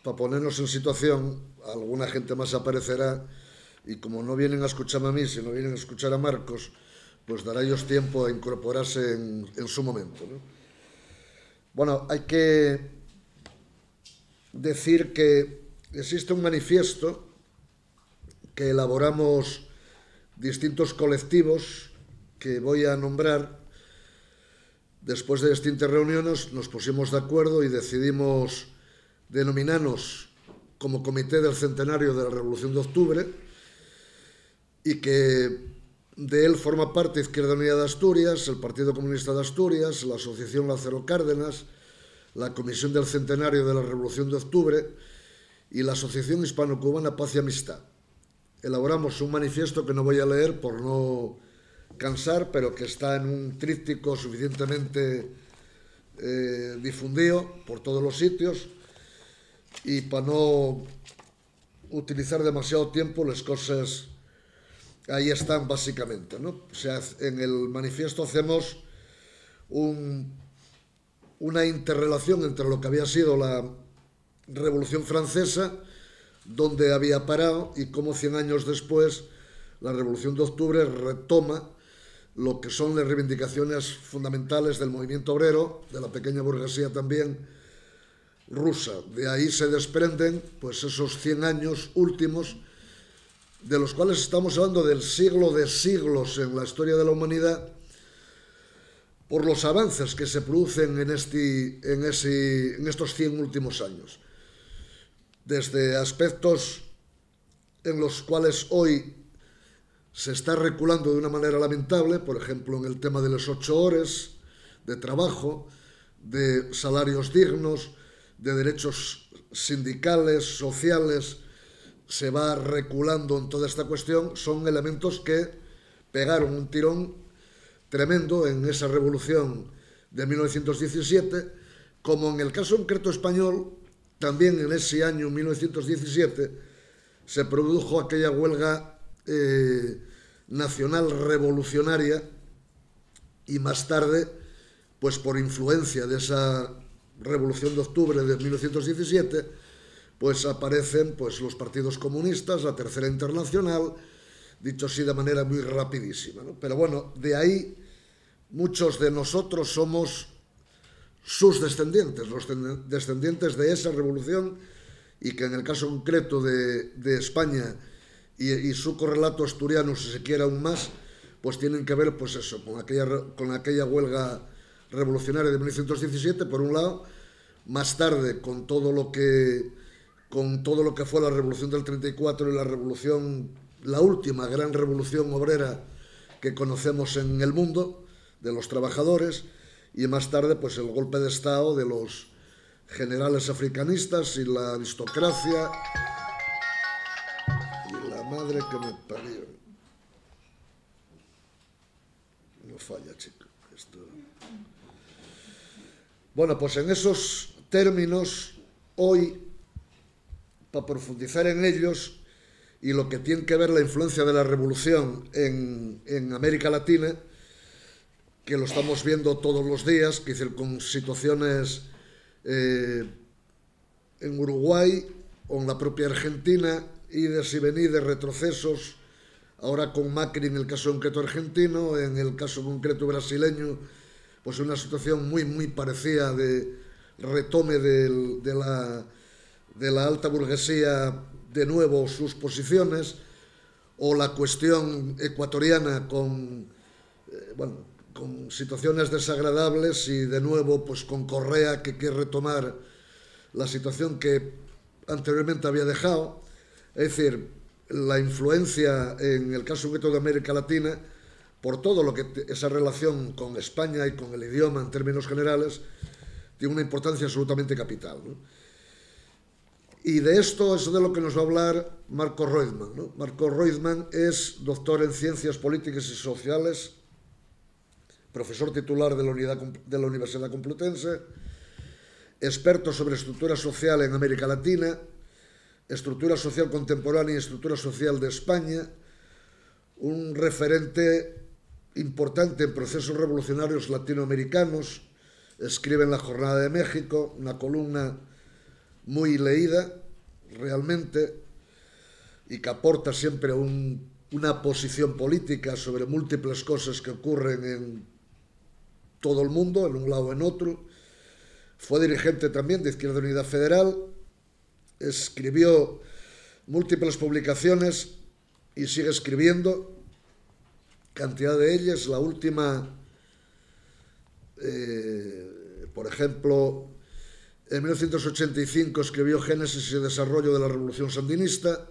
Para ponernos en situación, alguna gente más aparecerá y como no vienen a escucharme a mí, sino vienen a escuchar a Marcos, pues dará ellos tiempo a incorporarse en su momento, ¿no? Bueno, hay que decir que existe un manifiesto que elaboramos distintos colectivos que voy a nombrar. Después de distintas reuniones nos pusimos de acuerdo y decidimos denominarnos como Comité del Centenario de la Revolución de Octubre, y que de él forma parte Izquierda Unida de Asturias, el Partido Comunista de Asturias, la Asociación Lázaro Cárdenas, la Comisión del Centenario de la Revolución de Octubre y la Asociación Hispano-Cubana Paz y Amistad. Elaboramos un manifiesto que no voy a leer por no cansar, pero que está en un tríptico suficientemente difundido por todos los sitios, y para no utilizar demasiado tiempo, las cosas ahí están básicamente, ¿no? O sea, en el manifiesto hacemos una interrelación entre lo que había sido la Revolución Francesa, donde había parado, y cómo 100 años después la Revolución de Octubre retoma lo que son las reivindicaciones fundamentales del movimiento obrero, de la pequeña burguesía también rusa. De ahí se desprenden pues esos 100 años últimos, de los cuales estamos hablando del siglo de siglos en la historia de la humanidad, por los avances que se producen en estos 100 últimos años. Desde aspectos en los cuales hoy se está reculando de una manera lamentable, por ejemplo, en el tema de las 8 horas de trabajo, de salarios dignos, de derechos sindicales, sociales, se va reculando en toda esta cuestión. Son elementos que pegaron un tirón tremendo en esa revolución de 1917, como en el caso concreto español, también en ese año 1917 se produjo aquella huelga nacional revolucionaria, y más tarde, pues por influencia de esa Revolución de Octubre de 1917, pues aparecen pues los partidos comunistas, la Tercera Internacional, dicho así de manera muy rapidísima, ¿no? Pero bueno, de ahí muchos de nosotros somos sus descendientes, los descendientes de esa revolución, y que en el caso concreto de España y su correlato asturiano, si se quiere aún más, pues tienen que ver pues eso, con aquella huelga revolucionaria de 1917, por un lado, más tarde con todo lo que fue la revolución del 34 y la última gran revolución obrera que conocemos en el mundo, de los trabajadores, y más tarde pues el golpe de Estado de los generales africanistas y la aristocracia y la madre que me parió. No falla, chico. Bueno, pues en esos términos, hoy, para profundizar en ellos y lo que tiene que ver la influencia de la revolución en América Latina, que lo estamos viendo todos los días, que decir, con situaciones en Uruguay o en la propia Argentina, idas y venidas, retrocesos, ahora con Macri en el caso concreto argentino, en el caso concreto brasileño, pues una situación muy, muy parecida de retome de la alta burguesía de nuevo sus posiciones, o la cuestión ecuatoriana con situaciones desagradables, y de nuevo pues con Correa, que quiere retomar la situación que anteriormente había dejado. Es decir, la influencia en el caso concreto de América Latina, por todo lo que esa relación con España y con el idioma en términos generales, tiene una importancia absolutamente capital, ¿no? Y de esto es de lo que nos va a hablar Marcos Reutemann, ¿no? Marcos Reutemann es doctor en Ciencias Políticas y Sociales, profesor titular de la Universidad Complutense, experto sobre estructura social en América Latina, estructura social contemporánea y estructura social de España, un referente importante en procesos revolucionarios latinoamericanos. Escribe en La Jornada de México, una columna muy leída realmente y que aporta siempre una posición política sobre múltiples cosas que ocurren en todo el mundo, en un lado o en otro. Fue dirigente también de Izquierda Unida Federal, escribió múltiples publicaciones y sigue escribiendo, cantidad de ellas. La última, por ejemplo, en 1985 escribió Génesis y Desarrollo de la Revolución Sandinista.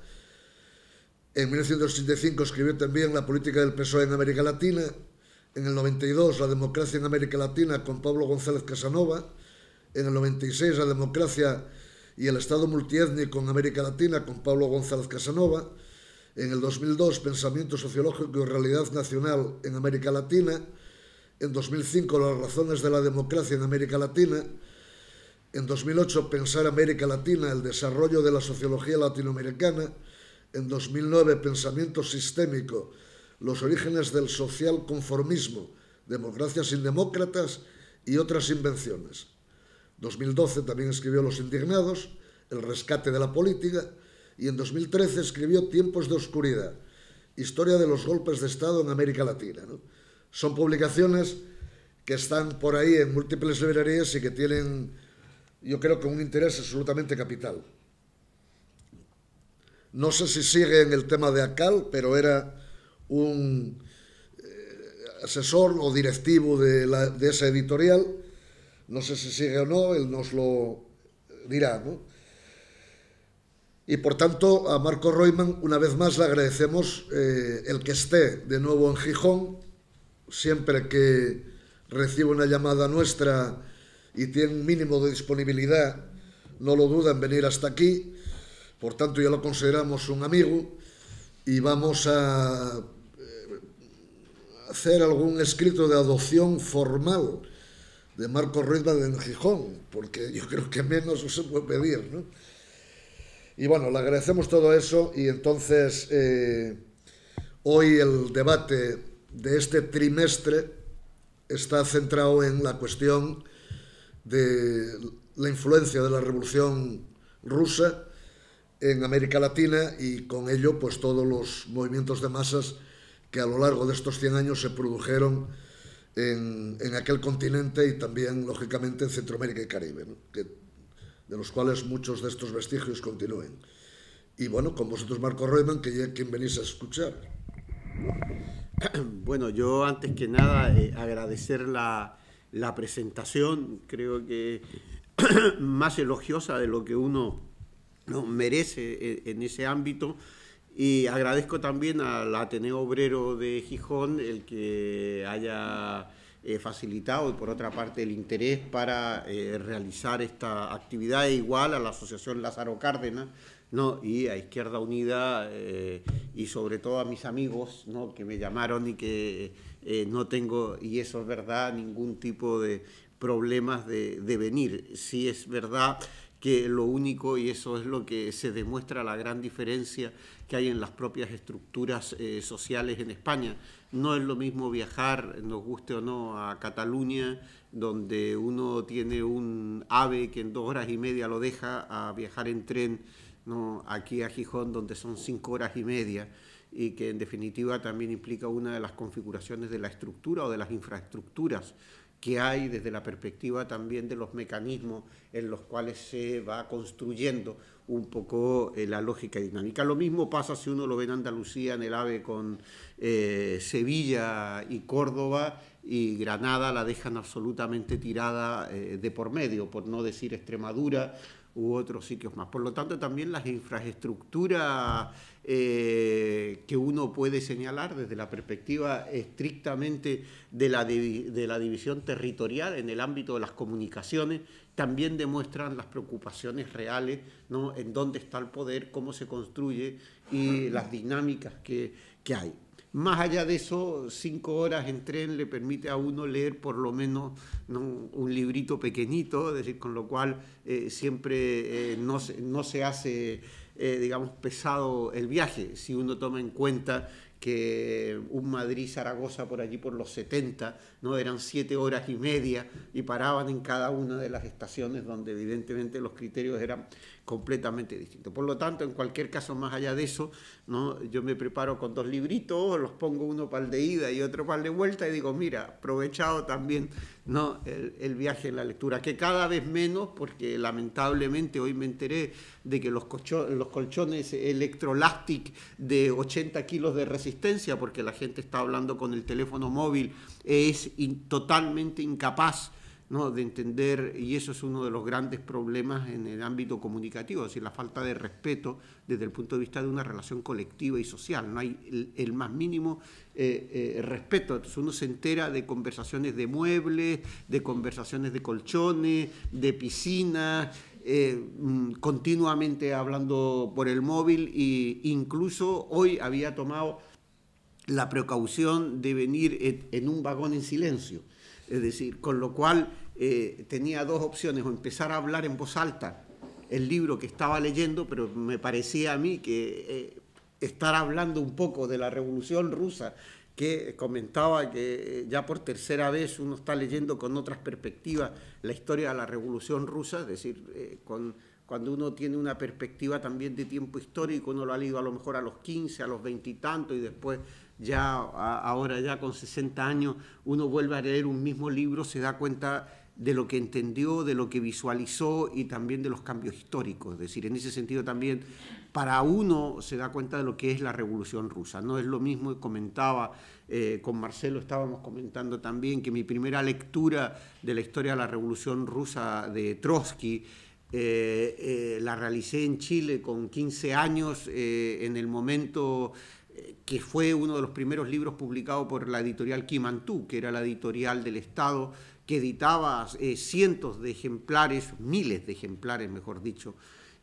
En 1985 escribió también La política del PSOE en América Latina. En el 92, La democracia en América Latina, con Pablo González Casanova. En el 96, La democracia y el Estado multiétnico en América Latina, con Pablo González Casanova. En el 2002, Pensamiento sociológico y realidad nacional en América Latina. En 2005, Las razones de la democracia en América Latina. En 2008, Pensar América Latina, el desarrollo de la sociología latinoamericana. En 2009, Pensamiento sistémico, los orígenes del social conformismo, democracias sin demócratas y otras invenciones. 2012 también escribió Los indignados, el rescate de la política, y en 2013 escribió Tiempos de oscuridad, historia de los golpes de Estado en América Latina, ¿no? Son publicaciones que están por ahí en múltiples librerías y que tienen, yo creo que un interés absolutamente capital. No sé si sigue en el tema de ACAL, pero era un asesor o directivo de esa editorial. No sé si sigue o no, él nos lo dirá, ¿no? Y por tanto, a Marco Roitman, una vez más, le agradecemos el que esté de nuevo en Gijón. Siempre que recibe una llamada nuestra y tiene un mínimo de disponibilidad, no lo duda en venir hasta aquí. Por tanto, ya lo consideramos un amigo y vamos a hacer algún escrito de adopción formal de Marco Roitman en Gijón, porque yo creo que menos se puede pedir, ¿no? Y bueno, le agradecemos todo eso y entonces hoy el debate de este trimestre está centrado en la cuestión de la influencia de la Revolución Rusa en América Latina y con ello pues todos los movimientos de masas que a lo largo de estos 100 años se produjeron en aquel continente y también, lógicamente, en Centroamérica y Caribe, ¿no? De los cuales muchos de estos vestigios continúen. Y bueno, con vosotros Marco Roitman, que ya quien venís a escuchar. Bueno, yo antes que nada agradecer la presentación, creo que más elogiosa de lo que uno merece en ese ámbito, y agradezco también al Ateneo Obrero de Gijón el que haya facilitado y por otra parte el interés para realizar esta actividad, igual a la Asociación Lázaro Cárdenas, ¿no? Y a Izquierda Unida y sobre todo a mis amigos, ¿no? Que me llamaron y que no tengo, y eso es verdad, ningún tipo de problemas de venir. Sí es verdad que lo único, y eso es lo que se demuestra la gran diferencia que hay en las propias estructuras sociales en España. No es lo mismo viajar, nos guste o no, a Cataluña, donde uno tiene un AVE que en 2 horas y media lo deja, a viajar en tren, ¿no? Aquí a Gijón, donde son 5 horas y media, y que en definitiva también implica una de las configuraciones de la estructura o de las infraestructuras que hay desde la perspectiva también de los mecanismos en los cuales se va construyendo un poco la lógica y dinámica. Lo mismo pasa si uno lo ve en Andalucía, en el AVE con Sevilla y Córdoba, y Granada la dejan absolutamente tirada de por medio, por no decir Extremadura u otros sitios más. Por lo tanto, también las infraestructuras que uno puede señalar desde la perspectiva estrictamente de la división territorial en el ámbito de las comunicaciones, también demuestran las preocupaciones reales, ¿no? En dónde está el poder, cómo se construye y las dinámicas que hay. Más allá de eso, 5 horas en tren le permite a uno leer por lo menos, ¿no?, un librito pequeñito, es decir, con lo cual siempre no se hace, digamos, pesado el viaje, si uno toma en cuenta que un Madrid-Zaragoza por allí por los 70, ¿no? Eran 7 horas y media y paraban en cada una de las estaciones donde evidentemente los criterios eran completamente distintos. Por lo tanto, en cualquier caso, más allá de eso, ¿no? Yo me preparo con 2 libritos, los pongo uno para el de ida y otro para el de vuelta y digo, mira, aprovechado también, ¿no? el viaje en la lectura, que cada vez menos, porque lamentablemente hoy me enteré de que los colchones Electrolastic de 80 kilos de resistencia, porque la gente está hablando con el teléfono móvil, es totalmente incapaz, ¿no? de entender, y eso es uno de los grandes problemas en el ámbito comunicativo, es decir, la falta de respeto desde el punto de vista de una relación colectiva y social. No hay el más mínimo respeto. Entonces uno se entera de conversaciones de muebles, de conversaciones de colchones, de piscinas, continuamente hablando por el móvil, e incluso hoy había tomado la precaución de venir en un vagón en silencio. Es decir, con lo cual tenía 2 opciones, o empezar a hablar en voz alta el libro que estaba leyendo, pero me parecía a mí que estar hablando un poco de la Revolución Rusa, que comentaba que ya por 3ª vez uno está leyendo con otras perspectivas la historia de la Revolución Rusa, es decir, cuando uno tiene una perspectiva también de tiempo histórico, uno lo ha leído a lo mejor a los 15, a los 20 y tanto, y después ya ahora ya con 60 años uno vuelve a leer un mismo libro, se da cuenta de lo que entendió, de lo que visualizó y también de los cambios históricos. Es decir, en ese sentido también para uno se da cuenta de lo que es la Revolución Rusa. No es lo mismo, comentaba, con Marcelo estábamos comentando también que mi primera lectura de la historia de la Revolución Rusa de Trotsky la realicé en Chile con 15 años, en el momento que fue uno de los primeros libros publicados por la editorial Kimantú, que era la editorial del Estado, que editaba cientos de ejemplares, miles de ejemplares, mejor dicho,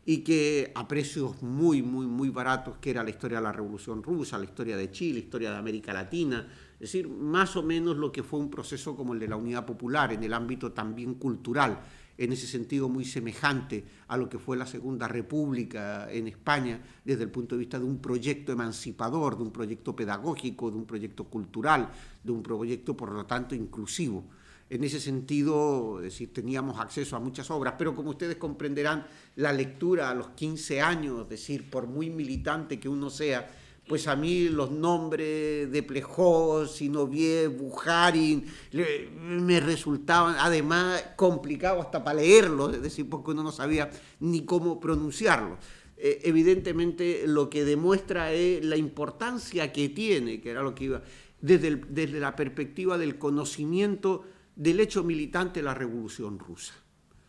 y que a precios muy, muy, muy baratos, que era la historia de la Revolución Rusa, la historia de Chile, la historia de América Latina, es decir, más o menos lo que fue un proceso como el de la Unidad Popular, en el ámbito también cultural, en ese sentido muy semejante a lo que fue la Segunda República en España, desde el punto de vista de un proyecto emancipador, de un proyecto pedagógico, de un proyecto cultural, de un proyecto, por lo tanto, inclusivo. En ese sentido, es decir, teníamos acceso a muchas obras, pero como ustedes comprenderán, la lectura a los 15 años, es decir, por muy militante que uno sea, pues a mí los nombres de Plejós, Zinoviev, Bukharin, me resultaban además complicados hasta para leerlos, es decir, porque uno no sabía ni cómo pronunciarlos. Evidentemente lo que demuestra es la importancia que tiene, que era lo que iba, desde la perspectiva del conocimiento del hecho militante de la Revolución Rusa.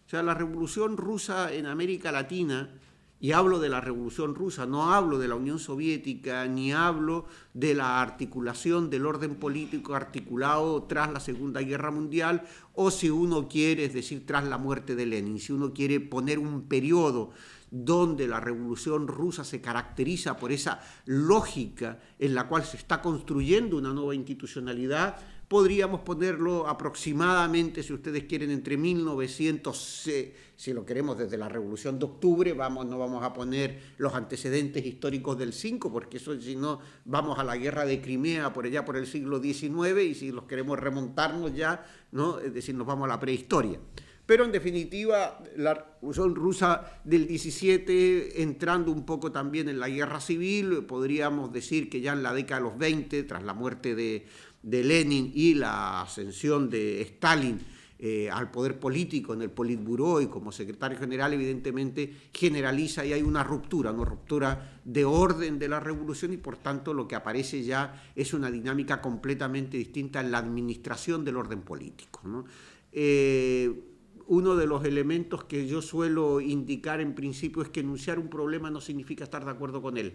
O sea, la Revolución Rusa en América Latina, y hablo de la Revolución Rusa, no hablo de la Unión Soviética, ni hablo de la articulación del orden político articulado tras la Segunda Guerra Mundial, o si uno quiere, es decir, tras la muerte de Lenin, si uno quiere poner un periodo donde la Revolución Rusa se caracteriza por esa lógica en la cual se está construyendo una nueva institucionalidad, podríamos ponerlo aproximadamente, si ustedes quieren, entre 1900, si lo queremos desde la Revolución de Octubre, no vamos a poner los antecedentes históricos del 5, porque eso, si no, vamos a la guerra de Crimea por allá por el siglo XIX, y si los queremos remontarnos ya, ¿no? Es decir, nos vamos a la prehistoria. Pero en definitiva, la Revolución Rusa del 17, entrando un poco también en la guerra civil, podríamos decir que ya en la década de los 20, tras la muerte de Lenin y la ascensión de Stalin al poder político en el Politburó y como secretario general, evidentemente generaliza y hay una ruptura de orden de la revolución, y por tanto lo que aparece ya es una dinámica completamente distinta en la administración del orden político, ¿no? Uno de los elementos que yo suelo indicar en principio es que enunciar un problema no significa estar de acuerdo con él.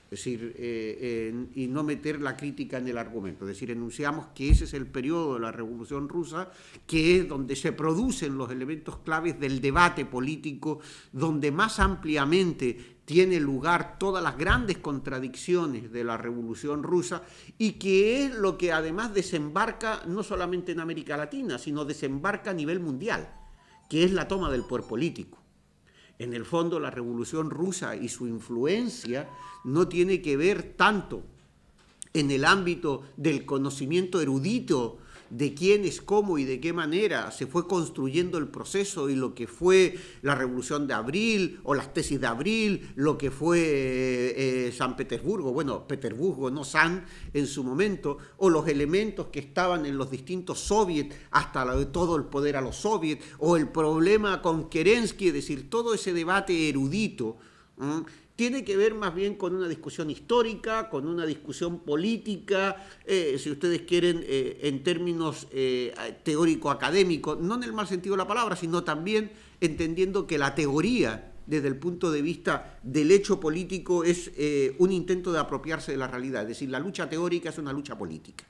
Es decir, y no meter la crítica en el argumento. Es decir, enunciamos que ese es el periodo de la Revolución Rusa, que es donde se producen los elementos claves del debate político, donde más ampliamente tiene lugar todas las grandes contradicciones de la Revolución Rusa, y que es lo que además desembarca no solamente en América Latina, sino desembarca a nivel mundial, que es la toma del poder político. En el fondo, la Revolución Rusa y su influencia no tiene que ver tanto en el ámbito del conocimiento erudito de quiénes, cómo y de qué manera se fue construyendo el proceso y lo que fue la Revolución de Abril o las tesis de Abril, lo que fue San Petersburgo, bueno, Petersburgo, no San en su momento, o los elementos que estaban en los distintos soviets, hasta todo el poder a los soviets, o el problema con Kerensky, es decir, todo ese debate erudito, tiene que ver más bien con una discusión histórica, con una discusión política, si ustedes quieren, en términos teórico-académicos, no en el mal sentido de la palabra, sino también entendiendo que la teoría, desde el punto de vista del hecho político, es un intento de apropiarse de la realidad. Es decir, la lucha teórica es una lucha política.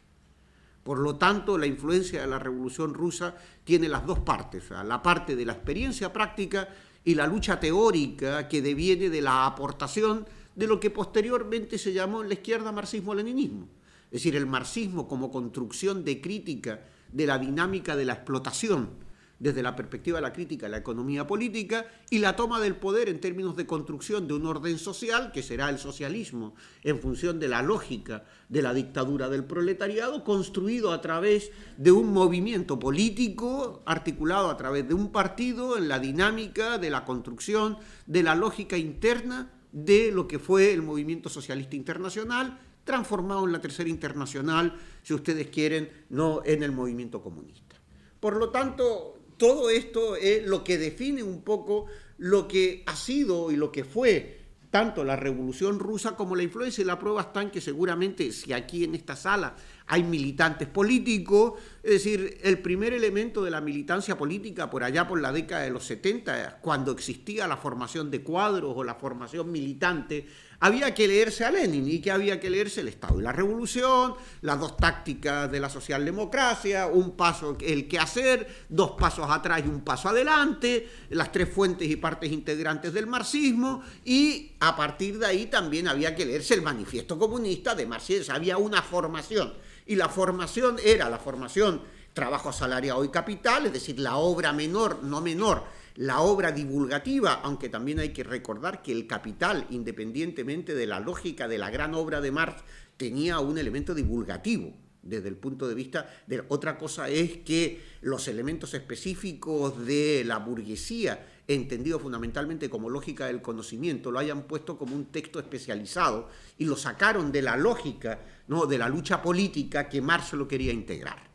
Por lo tanto, la influencia de la Revolución Rusa tiene las dos partes, o sea, la parte de la experiencia práctica y la lucha teórica que deviene de la aportación de lo que posteriormente se llamó en la izquierda marxismo-leninismo. Es decir, el marxismo como construcción de crítica de la dinámica de la explotación desde la perspectiva de la crítica de la economía política y la toma del poder en términos de construcción de un orden social, que será el socialismo, en función de la lógica de la dictadura del proletariado, construido a través de un movimiento político, articulado a través de un partido en la dinámica de la construcción de la lógica interna de lo que fue el movimiento socialista internacional, transformado en la Tercera Internacional, si ustedes quieren, no en el movimiento comunista. Por lo tanto, todo esto es lo que define un poco lo que ha sido y lo que fue tanto la Revolución Rusa como la influencia, y la prueba está en que seguramente si aquí en esta sala hay militantes políticos, es decir, el primer elemento de la militancia política por allá por la década de los 70, cuando existía la formación de cuadros o la formación militante, había que leerse a Lenin. ¿Y que había que leerse? El Estado y la Revolución, las dos tácticas de la socialdemocracia, un paso, el qué hacer, dos pasos atrás y un paso adelante, las tres fuentes y partes integrantes del marxismo, y a partir de ahí también había que leerse el manifiesto comunista de Marx. Había una formación, y la formación era la formación trabajo asalariado y capital, es decir, la obra menor, no menor, la obra divulgativa, aunque también hay que recordar que el Capital, independientemente de la lógica de la gran obra de Marx, tenía un elemento divulgativo desde el punto de vista de... Otra cosa es que los elementos específicos de la burguesía, entendido fundamentalmente como lógica del conocimiento, lo hayan puesto como un texto especializado y lo sacaron de la lógica, ¿no?, de la lucha política que Marx lo quería integrar.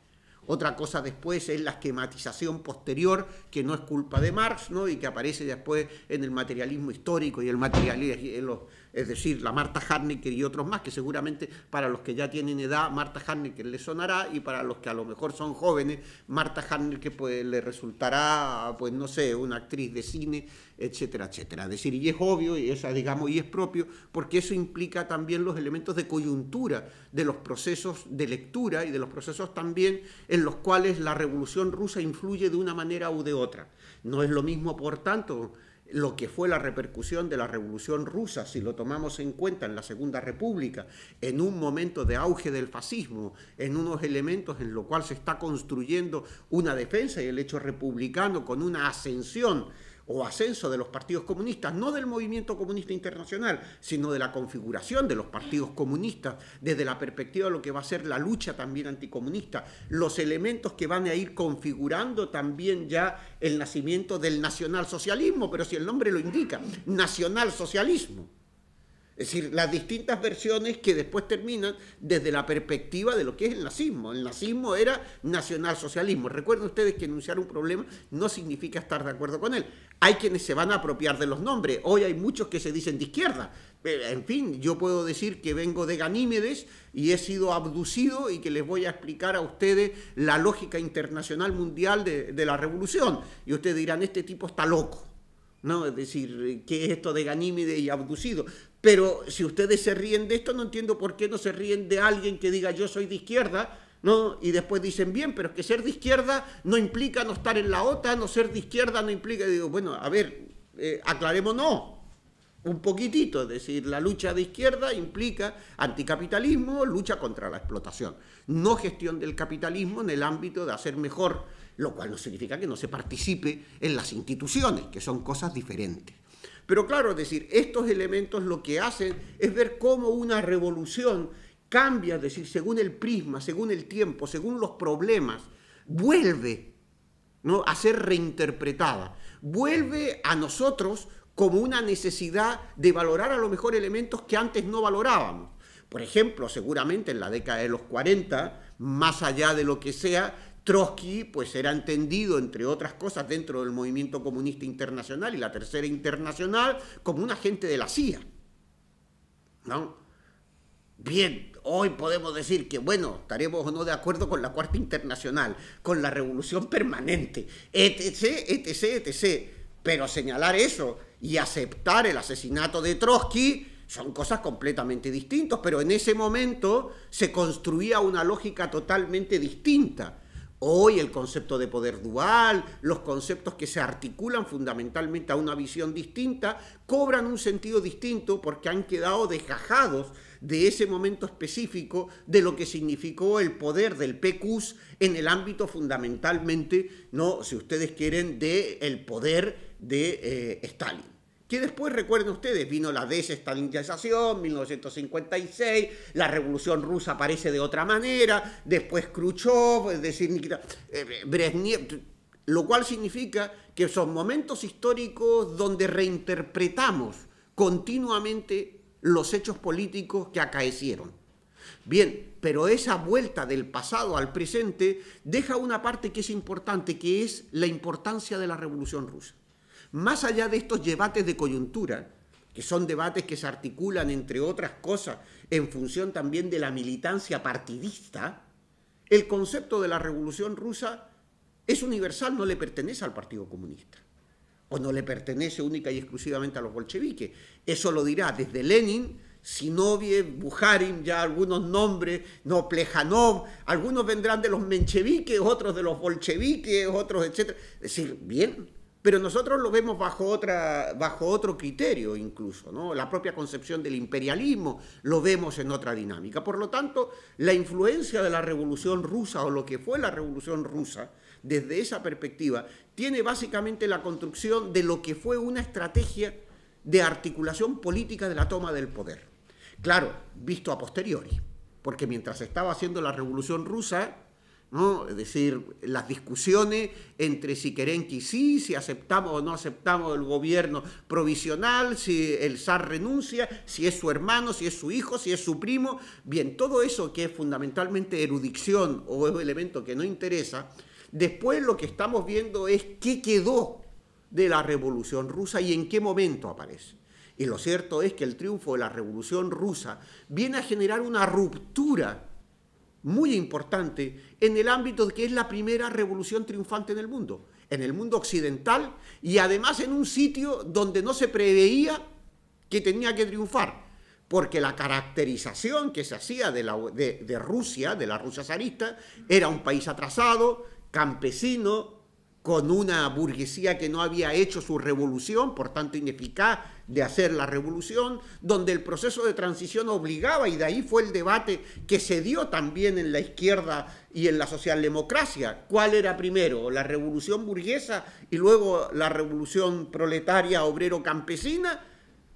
Otra cosa después es la esquematización posterior, que no es culpa de Marx, ¿no?, y que aparece después en el materialismo histórico y el materialismo, es decir, la Martha Harnecker y otros más, que seguramente para los que ya tienen edad, Martha Harnecker les sonará, y para los que a lo mejor son jóvenes, Martha Harnecker pues le resultará, pues no sé, una actriz de cine, etcétera, etcétera. Es decir, y es obvio, y es propio, porque eso implica también los elementos de coyuntura de los procesos de lectura y de los procesos también en los cuales la Revolución Rusa influye de una manera u de otra. No es lo mismo, por tanto, lo que fue la repercusión de la Revolución Rusa, si lo tomamos en cuenta en la Segunda República, en un momento de auge del fascismo, en unos elementos en los cuales se está construyendo una defensa y el hecho republicano con una ascensión o ascenso de los partidos comunistas, no del movimiento comunista internacional, sino de la configuración de los partidos comunistas desde la perspectiva de lo que va a ser la lucha también anticomunista, los elementos que van a ir configurando también ya el nacimiento del nacionalsocialismo, pero si el nombre lo indica, nacionalsocialismo. Es decir, las distintas versiones que después terminan desde la perspectiva de lo que es el nazismo. El nazismo era nacionalsocialismo. Recuerden ustedes que enunciar un problema no significa estar de acuerdo con él. Hay quienes se van a apropiar de los nombres. Hoy hay muchos que se dicen de izquierda. En fin, yo puedo decir que vengo de Ganímedes y he sido abducido y que les voy a explicar a ustedes la lógica internacional mundial de la revolución. Y ustedes dirán, este tipo está loco, ¿no? Es decir, ¿qué es esto de Ganímedes y abducido? Pero si ustedes se ríen de esto, no entiendo por qué no se ríen de alguien que diga yo soy de izquierda, ¿no? Y después dicen, bien, pero es que ser de izquierda no implica no estar en la OTAN, no ser de izquierda no implica... Digo, bueno, a ver, aclarémonos un poquitito, es decir, la lucha de izquierda implica anticapitalismo, lucha contra la explotación, no gestión del capitalismo en el ámbito de hacer mejor, lo cual no significa que no se participe en las instituciones, que son cosas diferentes. Pero claro, es decir, estos elementos lo que hacen es ver cómo una revolución cambia, es decir, según el prisma, según el tiempo, según los problemas, vuelve, ¿no?, a ser reinterpretada, vuelve a nosotros como una necesidad de valorar a lo mejor elementos que antes no valorábamos. Por ejemplo, seguramente en la década de los 40, más allá de lo que sea, Trotsky pues era entendido, entre otras cosas, dentro del movimiento comunista internacional y la Tercera Internacional, como un agente de la CIA, ¿no? Bien, hoy podemos decir que, bueno, estaremos o no de acuerdo con la Cuarta Internacional, con la Revolución Permanente, etc., etc., etc., pero señalar eso y aceptar el asesinato de Trotsky son cosas completamente distintas, pero en ese momento se construía una lógica totalmente distinta. Hoy el concepto de poder dual, los conceptos que se articulan fundamentalmente a una visión distinta, cobran un sentido distinto porque han quedado desgajados de ese momento específico de lo que significó el poder del PQs en el ámbito fundamentalmente, ¿no?, si ustedes quieren, del poder de Stalin. Que después, recuerden ustedes, vino la desestalinización, 1956, la Revolución Rusa aparece de otra manera, después Khrushchev, es decir, Brezhnev, lo cual significa que son momentos históricos donde reinterpretamos continuamente los hechos políticos que acaecieron. Bien, pero esa vuelta del pasado al presente deja una parte que es importante, que es la importancia de la Revolución Rusa. Más allá de estos debates de coyuntura, que son debates que se articulan, entre otras cosas, en función también de la militancia partidista, el concepto de la Revolución Rusa es universal, no le pertenece al Partido Comunista, o no le pertenece única y exclusivamente a los bolcheviques. Eso lo dirá desde Lenin, Zinoviev, Bukharin, ya algunos nombres, no, Plejanov, algunos vendrán de los mencheviques, otros de los bolcheviques, otros, etc. Es decir, bien, pero nosotros lo vemos bajo otro criterio incluso, ¿no? La propia concepción del imperialismo lo vemos en otra dinámica. Por lo tanto, la influencia de la Revolución Rusa, o lo que fue la Revolución Rusa, desde esa perspectiva, tiene básicamente la construcción de lo que fue una estrategia de articulación política de la toma del poder. Claro, visto a posteriori, porque mientras estaba haciendo la Revolución Rusa, ¿no?, es decir, las discusiones entre si Kerenski sí, si aceptamos o no aceptamos el gobierno provisional, si el zar renuncia, si es su hermano, si es su hijo, si es su primo, bien, todo eso que es fundamentalmente erudición o es un elemento que no interesa, después lo que estamos viendo es qué quedó de la Revolución Rusa y en qué momento aparece. Y lo cierto es que el triunfo de la Revolución Rusa viene a generar una ruptura muy importante en el ámbito de que es la primera revolución triunfante en el mundo occidental, y además en un sitio donde no se preveía que tenía que triunfar, porque la caracterización que se hacía de Rusia, de la Rusia zarista, era un país atrasado, campesino, con una burguesía que no había hecho su revolución, por tanto ineficaz de hacer la revolución, donde el proceso de transición obligaba, y de ahí fue el debate que se dio también en la izquierda y en la socialdemocracia. ¿Cuál era primero? ¿La revolución burguesa y luego la revolución proletaria obrero-campesina?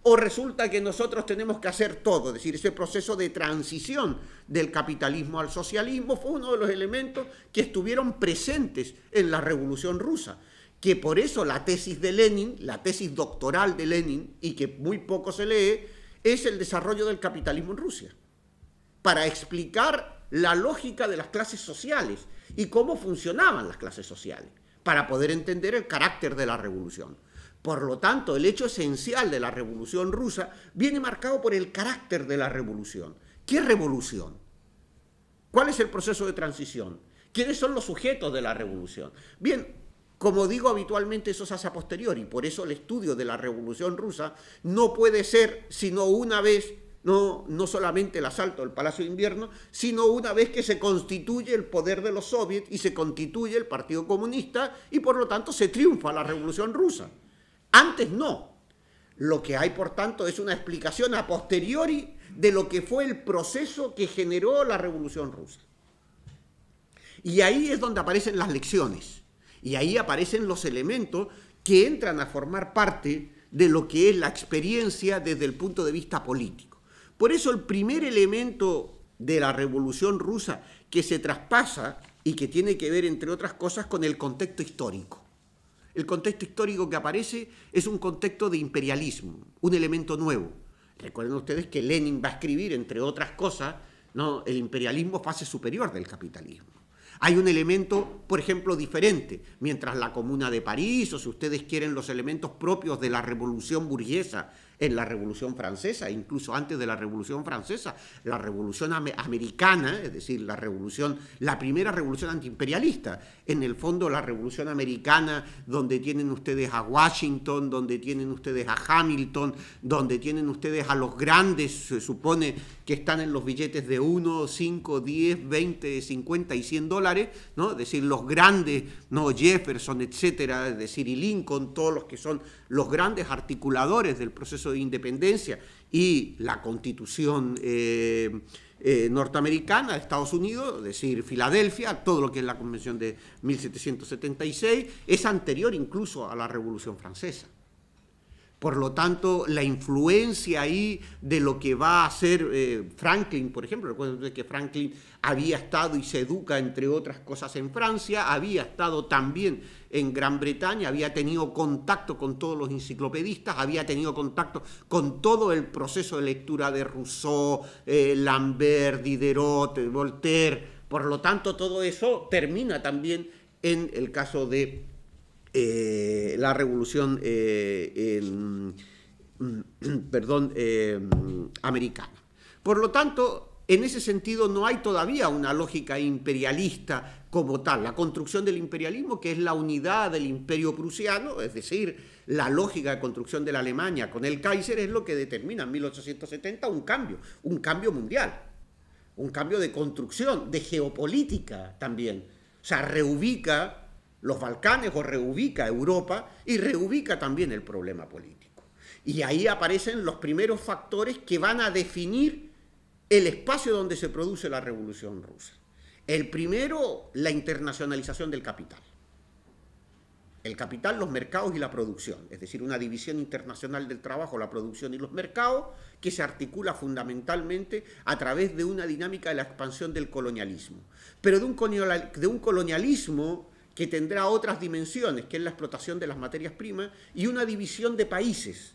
¿O resulta que nosotros tenemos que hacer todo? Es decir, ese proceso de transición del capitalismo al socialismo fue uno de los elementos que estuvieron presentes en la Revolución Rusa, que por eso la tesis de Lenin, la tesis doctoral de Lenin, y que muy poco se lee, es el desarrollo del capitalismo en Rusia, para explicar la lógica de las clases sociales y cómo funcionaban las clases sociales, para poder entender el carácter de la revolución. Por lo tanto, el hecho esencial de la Revolución Rusa viene marcado por el carácter de la revolución. ¿Qué revolución? ¿Cuál es el proceso de transición? ¿Quiénes son los sujetos de la revolución? Bien, como digo habitualmente, eso se hace a posteriori. Por eso el estudio de la Revolución Rusa no puede ser sino una vez, no solamente el asalto del Palacio de Invierno, sino una vez que se constituye el poder de los soviets y se constituye el Partido Comunista, y por lo tanto se triunfa la Revolución Rusa. Antes no. Lo que hay, por tanto, es una explicación a posteriori de lo que fue el proceso que generó la Revolución Rusa. Y ahí es donde aparecen las lecciones. Y ahí aparecen los elementos que entran a formar parte de lo que es la experiencia desde el punto de vista político. Por eso el primer elemento de la Revolución Rusa que se traspasa y que tiene que ver, entre otras cosas, con el contexto histórico. El contexto histórico que aparece es un contexto de imperialismo, un elemento nuevo. Recuerden ustedes que Lenin va a escribir, entre otras cosas, ¿no?, el imperialismo fase superior del capitalismo. Hay un elemento, por ejemplo, diferente. Mientras la Comuna de París, o si ustedes quieren los elementos propios de la revolución burguesa en la Revolución Francesa, incluso antes de la Revolución Francesa, la Revolución Americana, es decir, la primera revolución antiimperialista, en el fondo la Revolución Americana, donde tienen ustedes a Washington, donde tienen ustedes a Hamilton, donde tienen ustedes a los grandes, se supone que están en los billetes de 1, 5, 10, 20, 50 y 100 dólares, ¿no? Es decir, los grandes, ¿no?, Jefferson, etcétera, es decir, y Lincoln, todos los que son los grandes articuladores del proceso de independencia y la Constitución norteamericana de Estados Unidos, es decir, Filadelfia, todo lo que es la Convención de 1776, es anterior incluso a la Revolución Francesa. Por lo tanto, la influencia ahí de lo que va a hacer Franklin, por ejemplo, recuerden que Franklin había estado y se educa, entre otras cosas, en Francia, había estado también en Gran Bretaña, había tenido contacto con todos los enciclopedistas, había tenido contacto con todo el proceso de lectura de Rousseau, Lambert, Diderot, Voltaire. Por lo tanto, todo eso termina también en el caso de la revolución americana. Por lo tanto, en ese sentido no hay todavía una lógica imperialista como tal. La construcción del imperialismo, que es la unidad del imperio prusiano, es decir, la lógica de construcción de la Alemania con el Kaiser, es lo que determina en 1870 un cambio mundial, un cambio de construcción, de geopolítica también. O sea, reubica los Balcanes o reubica Europa y reubica también el problema político. Y ahí aparecen los primeros factores que van a definir el espacio donde se produce la Revolución Rusa. El primero, la internacionalización del capital. El capital, los mercados y la producción, es decir, una división internacional del trabajo, la producción y los mercados, que se articula fundamentalmente a través de una dinámica de la expansión del colonialismo. Pero de un colonialismo que tendrá otras dimensiones, que es la explotación de las materias primas, y una división de países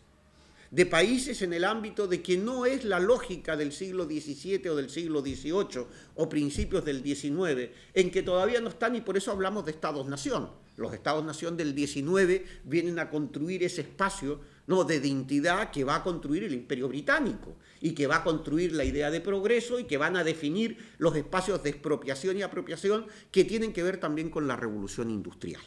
en el ámbito de que no es la lógica del siglo XVII o del siglo XVIII o principios del XIX, en que todavía no están, y por eso hablamos de Estados-nación. Los Estados-nación del XIX vienen a construir ese espacio, ¿no?, de identidad que va a construir el Imperio Británico y que va a construir la idea de progreso y que van a definir los espacios de expropiación y apropiación que tienen que ver también con la revolución industrial.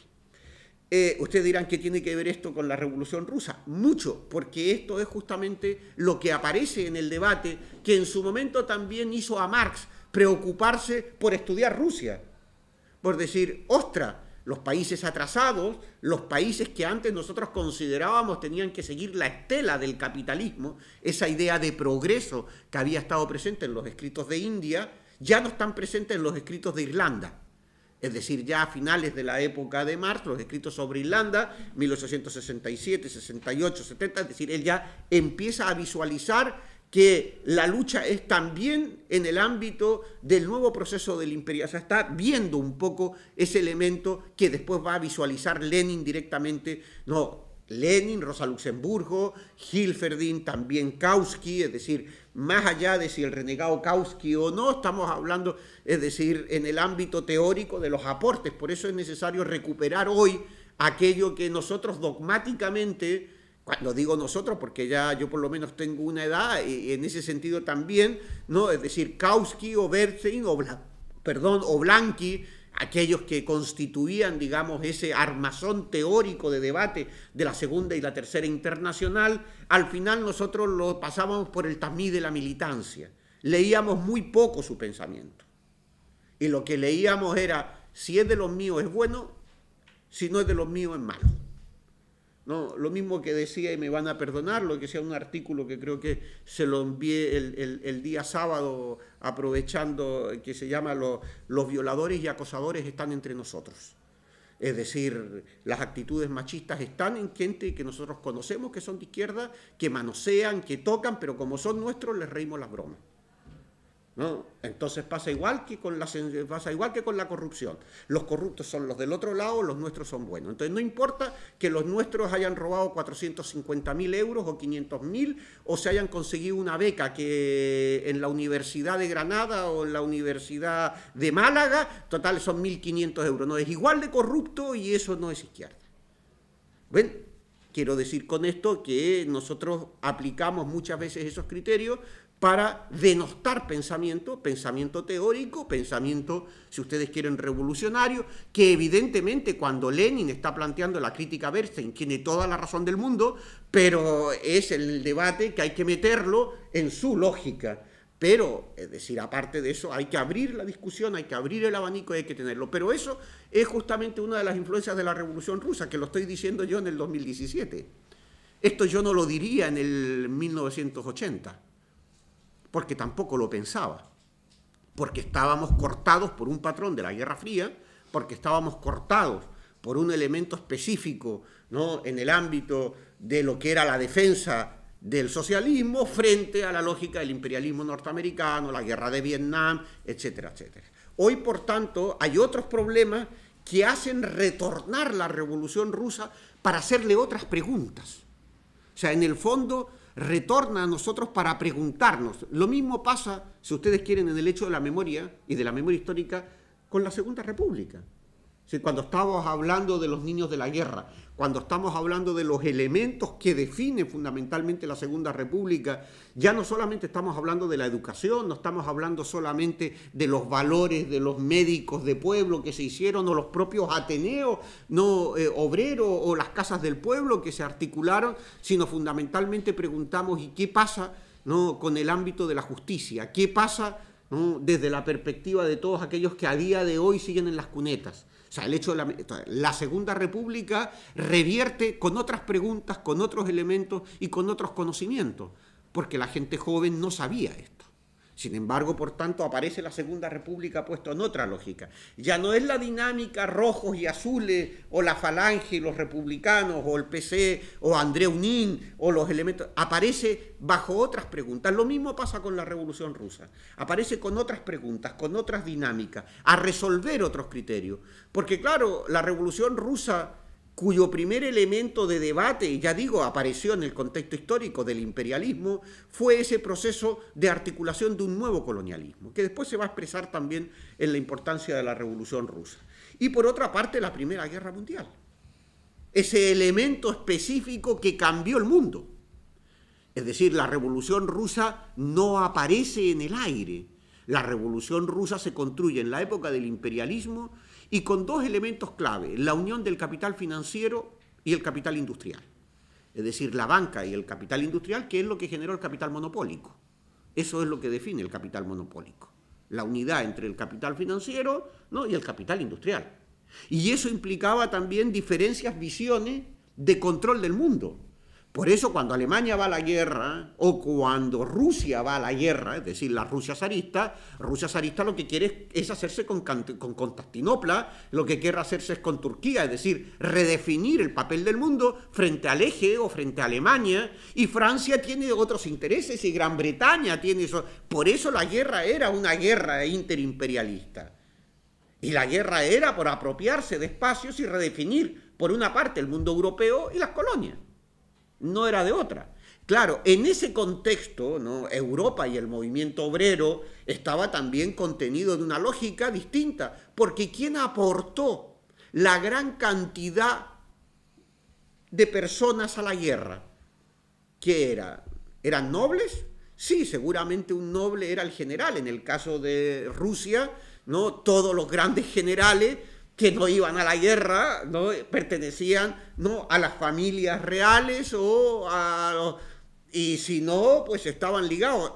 Ustedes dirán, ¿qué tiene que ver esto con la Revolución Rusa? Mucho, porque esto es justamente lo que aparece en el debate que en su momento también hizo a Marx preocuparse por estudiar Rusia, por decir, ostras, los países atrasados, los países que antes nosotros considerábamos tenían que seguir la estela del capitalismo, esa idea de progreso que había estado presente en los escritos de India, ya no están presentes en los escritos de Irlanda. Es decir, ya a finales de la época de Marx, los escritos sobre Irlanda, 1867, 68, 70, es decir, él ya empieza a visualizar que la lucha es también en el ámbito del nuevo proceso del imperio. O sea, está viendo un poco ese elemento que después va a visualizar Lenin directamente, no, Lenin, Rosa Luxemburgo, Hilferding, también Kautsky, es decir, más allá de si el renegado Kautsky o no, estamos hablando, es decir, en el ámbito teórico de los aportes. Por eso es necesario recuperar hoy aquello que nosotros dogmáticamente, cuando digo nosotros, porque ya yo por lo menos tengo una edad, y en ese sentido también, ¿no? Es decir, Kautsky o Bernstein o Blanqui, aquellos que constituían, digamos, ese armazón teórico de debate de la Segunda y la Tercera Internacional, al final nosotros lo pasábamos por el tamiz de la militancia. Leíamos muy poco su pensamiento. Y lo que leíamos era, si es de los míos es bueno, si no es de los míos es malo. No, lo mismo que decía, y me van a perdonar, lo que sea un artículo que creo que se lo envié el día sábado, aprovechando, que se llama Los violadores y acosadores están entre nosotros. Es decir, las actitudes machistas están en gente que nosotros conocemos, que son de izquierda, que manosean, que tocan, pero como son nuestros les reímos las bromas. ¿no? Entonces pasa igual que con la corrupción. Los corruptos son los del otro lado, los nuestros son buenos. Entonces no importa que los nuestros hayan robado 450.000 euros o 500.000 o se hayan conseguido una beca que en la Universidad de Granada o en la Universidad de Málaga, total son 1.500 euros. No, es igual de corrupto y eso no es izquierda. Bueno, quiero decir con esto que nosotros aplicamos muchas veces esos criterios para denostar pensamiento teórico, pensamiento, si ustedes quieren, revolucionario, que evidentemente cuando Lenin está planteando la crítica a Bernstein tiene toda la razón del mundo, pero es el debate que hay que meterlo en su lógica. Pero, es decir, aparte de eso, hay que abrir la discusión, hay que abrir el abanico y hay que tenerlo. Pero eso es justamente una de las influencias de la Revolución Rusa, que lo estoy diciendo yo en el 2017. Esto yo no lo diría en el 1980. Porque tampoco lo pensaba, porque estábamos cortados por un patrón de la Guerra Fría, porque estábamos cortados por un elemento específico, ¿no?, en el ámbito de lo que era la defensa del socialismo frente a la lógica del imperialismo norteamericano, la guerra de Vietnam, etcétera, etcétera. Hoy, por tanto, hay otros problemas que hacen retornar la Revolución Rusa para hacerle otras preguntas. O sea, en el fondo retorna a nosotros para preguntarnos. Lo mismo pasa, si ustedes quieren, en el hecho de la memoria y de la memoria histórica con la Segunda República. Sí, cuando estamos hablando de los niños de la guerra, cuando estamos hablando de los elementos que definen fundamentalmente la Segunda República, ya no solamente estamos hablando de la educación, no estamos hablando solamente de los valores de los médicos de pueblo que se hicieron, o los propios ateneos obreros, o las casas del pueblo que se articularon, sino fundamentalmente preguntamos, ¿y qué pasa, ¿no?, con el ámbito de la justicia? ¿Qué pasa, ¿no?, desde la perspectiva de todos aquellos que a día de hoy siguen en las cunetas? O sea, el hecho de la Segunda República revierte con otras preguntas, con otros elementos y con otros conocimientos, porque la gente joven no sabía esto. Sin embargo, por tanto, aparece la Segunda República puesto en otra lógica. Ya no es la dinámica rojos y azules, o la Falange y los republicanos, o el PC, o André Unín, o los elementos. Aparece bajo otras preguntas. Lo mismo pasa con la Revolución Rusa. Aparece con otras preguntas, con otras dinámicas, a resolver otros criterios. Porque, claro, la Revolución Rusa, cuyo primer elemento de debate, ya digo, apareció en el contexto histórico del imperialismo, fue ese proceso de articulación de un nuevo colonialismo, que después se va a expresar también en la importancia de la Revolución Rusa. Y por otra parte, la Primera Guerra Mundial, ese elemento específico que cambió el mundo. Es decir, la Revolución Rusa no aparece en el aire. La Revolución Rusa se construye en la época del imperialismo y con dos elementos clave: la unión del capital financiero y el capital industrial. Es decir, la banca y el capital industrial, que es lo que generó el capital monopólico. Eso es lo que define el capital monopólico. La unidad entre el capital financiero, ¿no?, y el capital industrial. Y eso implicaba también diferentes visiones de control del mundo. Por eso, cuando Alemania va a la guerra, o cuando Rusia va a la guerra, es decir, la Rusia zarista lo que quiere es hacerse con Constantinopla, lo que quiere hacerse es con Turquía, es decir, redefinir el papel del mundo frente al eje o frente a Alemania, y Francia tiene otros intereses, y Gran Bretaña tiene eso. Por eso la guerra era una guerra interimperialista. Y la guerra era por apropiarse de espacios y redefinir, por una parte, el mundo europeo y las colonias. No era de otra. Claro, en ese contexto, ¿no?, Europa y el movimiento obrero estaba también contenido en una lógica distinta, porque ¿quién aportó la gran cantidad de personas a la guerra? ¿Qué era? ¿Eran nobles? Sí, seguramente un noble era el general. En el caso de Rusia, ¿no?, todos los grandes generales que no iban a la guerra, ¿no?, pertenecían, ¿no?, a las familias reales, y si no, pues estaban ligados,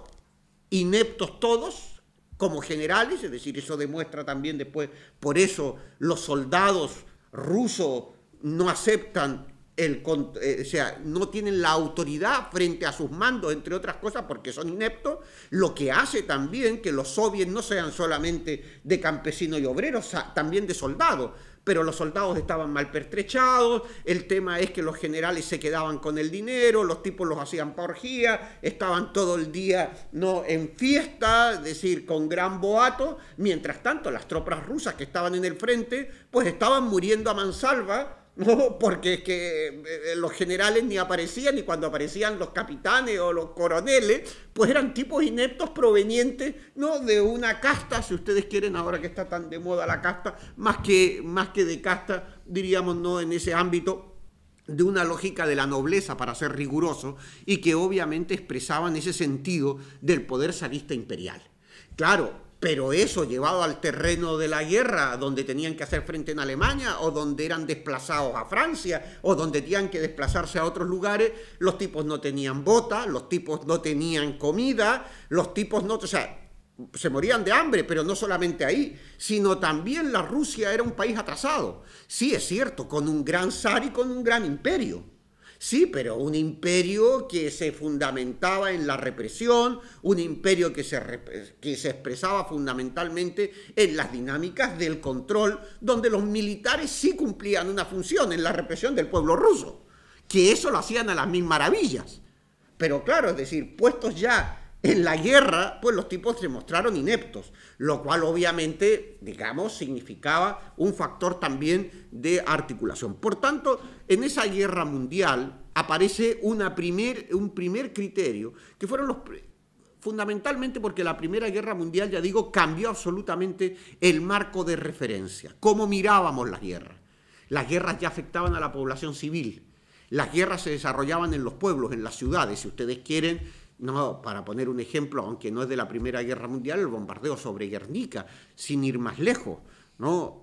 ineptos todos, como generales. Es decir, eso demuestra también después, por eso los soldados rusos no aceptan o sea, no tienen la autoridad frente a sus mandos, entre otras cosas, porque son ineptos, lo que hace también que los soviets no sean solamente de campesinos y obreros, también de soldados, pero los soldados estaban mal pertrechados, el tema es que los generales se quedaban con el dinero, los tipos los hacían por orgía, estaban todo el día, ¿no?, en fiesta, es decir, con gran boato, mientras tanto las tropas rusas que estaban en el frente, pues estaban muriendo a mansalva, ¿no?, porque es que los generales ni aparecían, y cuando aparecían los capitanes o los coroneles, pues eran tipos ineptos provenientes, ¿no?, de una casta, si ustedes quieren, ahora que está tan de moda la casta, más que de casta, diríamos, ¿no?, en ese ámbito de una lógica de la nobleza, para ser riguroso, y que obviamente expresaban ese sentido del poder zarista imperial. Claro, pero eso llevado al terreno de la guerra, donde tenían que hacer frente en Alemania, o donde eran desplazados a Francia, o donde tenían que desplazarse a otros lugares, los tipos no tenían botas, los tipos no tenían comida, los tipos no... O sea, se morían de hambre, pero no solamente ahí, sino también la Rusia era un país atrasado. Sí, es cierto, con un gran zar y con un gran imperio. Sí, pero un imperio que se fundamentaba en la represión, un imperio que se expresaba fundamentalmente en las dinámicas del control, donde los militares sí cumplían una función en la represión del pueblo ruso, que eso lo hacían a las mil maravillas. Pero claro, es decir, puestos ya en la guerra, pues los tipos se mostraron ineptos, lo cual obviamente, digamos, significaba un factor también de articulación. Por tanto, en esa guerra mundial aparece un primer criterio, que fueron fundamentalmente porque la Primera Guerra Mundial, ya digo, cambió absolutamente el marco de referencia, cómo mirábamos las guerras. Las guerras ya afectaban a la población civil, las guerras se desarrollaban en los pueblos, en las ciudades, si ustedes quieren. No, para poner un ejemplo, aunque no es de la Primera Guerra Mundial, el bombardeo sobre Guernica, sin ir más lejos, ¿no?,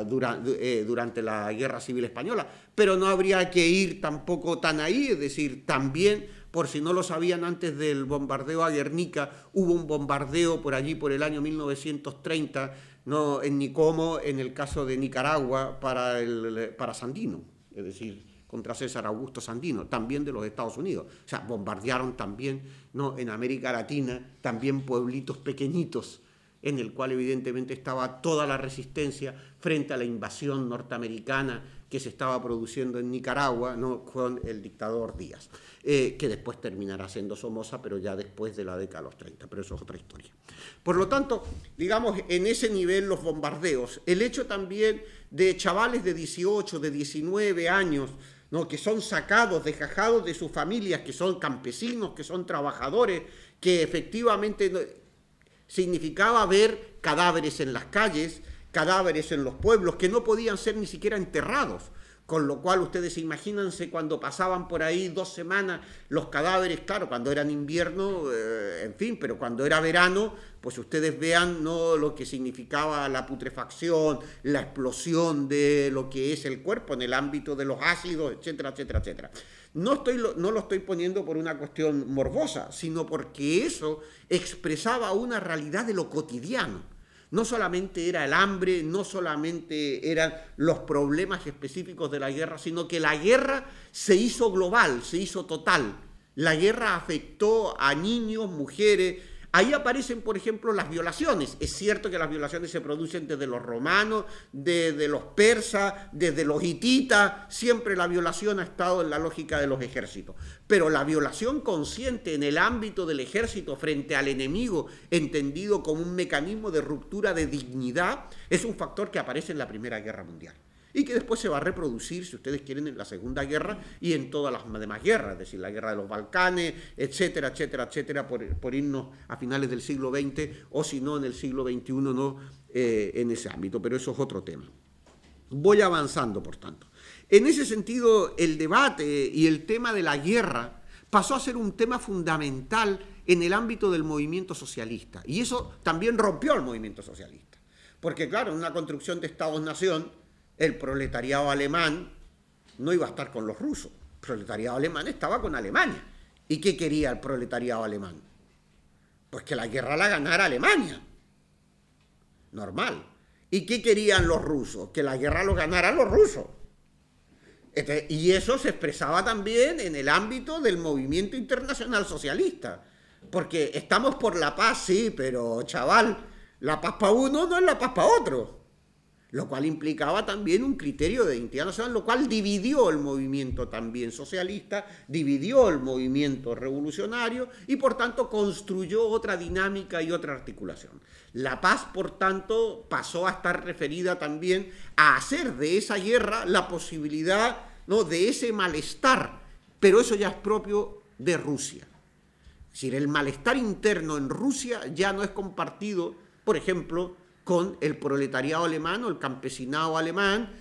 durante la Guerra Civil Española. Pero no habría que ir tampoco tan ahí, es decir, también, por si no lo sabían, antes del bombardeo a Guernica, hubo un bombardeo por allí, por el año 1930, ¿no?, en Nicomo, en el caso de Nicaragua, para Sandino, es decir, contra César Augusto Sandino, también de los Estados Unidos. O sea, bombardearon también, ¿no?, en América Latina, también pueblitos pequeñitos, en el cual evidentemente estaba toda la resistencia frente a la invasión norteamericana que se estaba produciendo en Nicaragua, ¿no?, con el dictador Díaz, que después terminará siendo Somoza, pero ya después de la década de los 30, pero eso es otra historia. Por lo tanto, digamos, en ese nivel los bombardeos, el hecho también de chavales de 18, de 19 años, ¿no?, que son sacados, desgajados de sus familias, que son campesinos, que son trabajadores, que efectivamente significaba ver cadáveres en las calles, cadáveres en los pueblos, que no podían ser ni siquiera enterrados. Con lo cual, ustedes imagínense cuando pasaban por ahí 2 semanas los cadáveres, claro, cuando era en invierno, en fin, pero cuando era verano, pues ustedes vean, ¿no?, lo que significaba la putrefacción, la explosión de lo que es el cuerpo en el ámbito de los ácidos, etcétera, etcétera, etcétera. No lo estoy poniendo por una cuestión morbosa, sino porque eso expresaba una realidad de lo cotidiano. No solamente era el hambre, no solamente eran los problemas específicos de la guerra, sino que la guerra se hizo global, se hizo total. La guerra afectó a niños, mujeres. Ahí aparecen, por ejemplo, las violaciones. Es cierto que las violaciones se producen desde los romanos, desde los persas, desde los hititas. Siempre la violación ha estado en la lógica de los ejércitos. Pero la violación consciente en el ámbito del ejército frente al enemigo, entendido como un mecanismo de ruptura de dignidad, es un factor que aparece en la Primera Guerra Mundial. Y que después se va a reproducir, si ustedes quieren, en la Segunda Guerra y en todas las demás guerras, es decir, la guerra de los Balcanes, etcétera, etcétera, etcétera, por irnos a finales del siglo XX o si no en el siglo XXI, no en ese ámbito, pero eso es otro tema. Voy avanzando, por tanto. En ese sentido, el debate y el tema de la guerra pasó a ser un tema fundamental en el ámbito del movimiento socialista, y eso también rompió el movimiento socialista, porque claro, en una construcción de Estados-nación, el proletariado alemán no iba a estar con los rusos. El proletariado alemán estaba con Alemania. ¿Y qué quería el proletariado alemán? Pues que la guerra la ganara Alemania. Normal. ¿Y qué querían los rusos? Que la guerra lo ganaran los rusos. Y eso se expresaba también en el ámbito del movimiento internacional socialista. Porque estamos por la paz, sí, pero chaval, la paz para uno no es la paz para otro. lo cual implicaba también un criterio de identidad nacional, lo cual dividió el movimiento también socialista, dividió el movimiento revolucionario y por tanto construyó otra dinámica y otra articulación. La paz, por tanto, pasó a estar referida también a hacer de esa guerra la posibilidad, ¿no?, de ese malestar, pero eso ya es propio de Rusia. Es decir, el malestar interno en Rusia ya no es compartido, por ejemplo, con el proletariado alemán o el campesinado alemán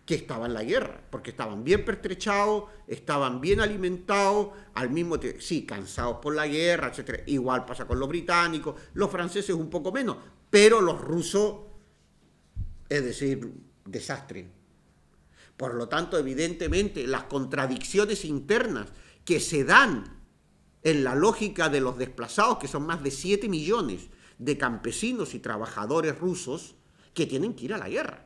que estaba en la guerra, porque estaban bien pertrechados, estaban bien alimentados, al mismo tiempo, sí, cansados por la guerra, etc. Igual pasa con los británicos, los franceses un poco menos, pero los rusos, es decir, desastre. Por lo tanto, evidentemente, las contradicciones internas que se dan en la lógica de los desplazados, que son más de 7 millones de campesinos y trabajadores rusos que tienen que ir a la guerra.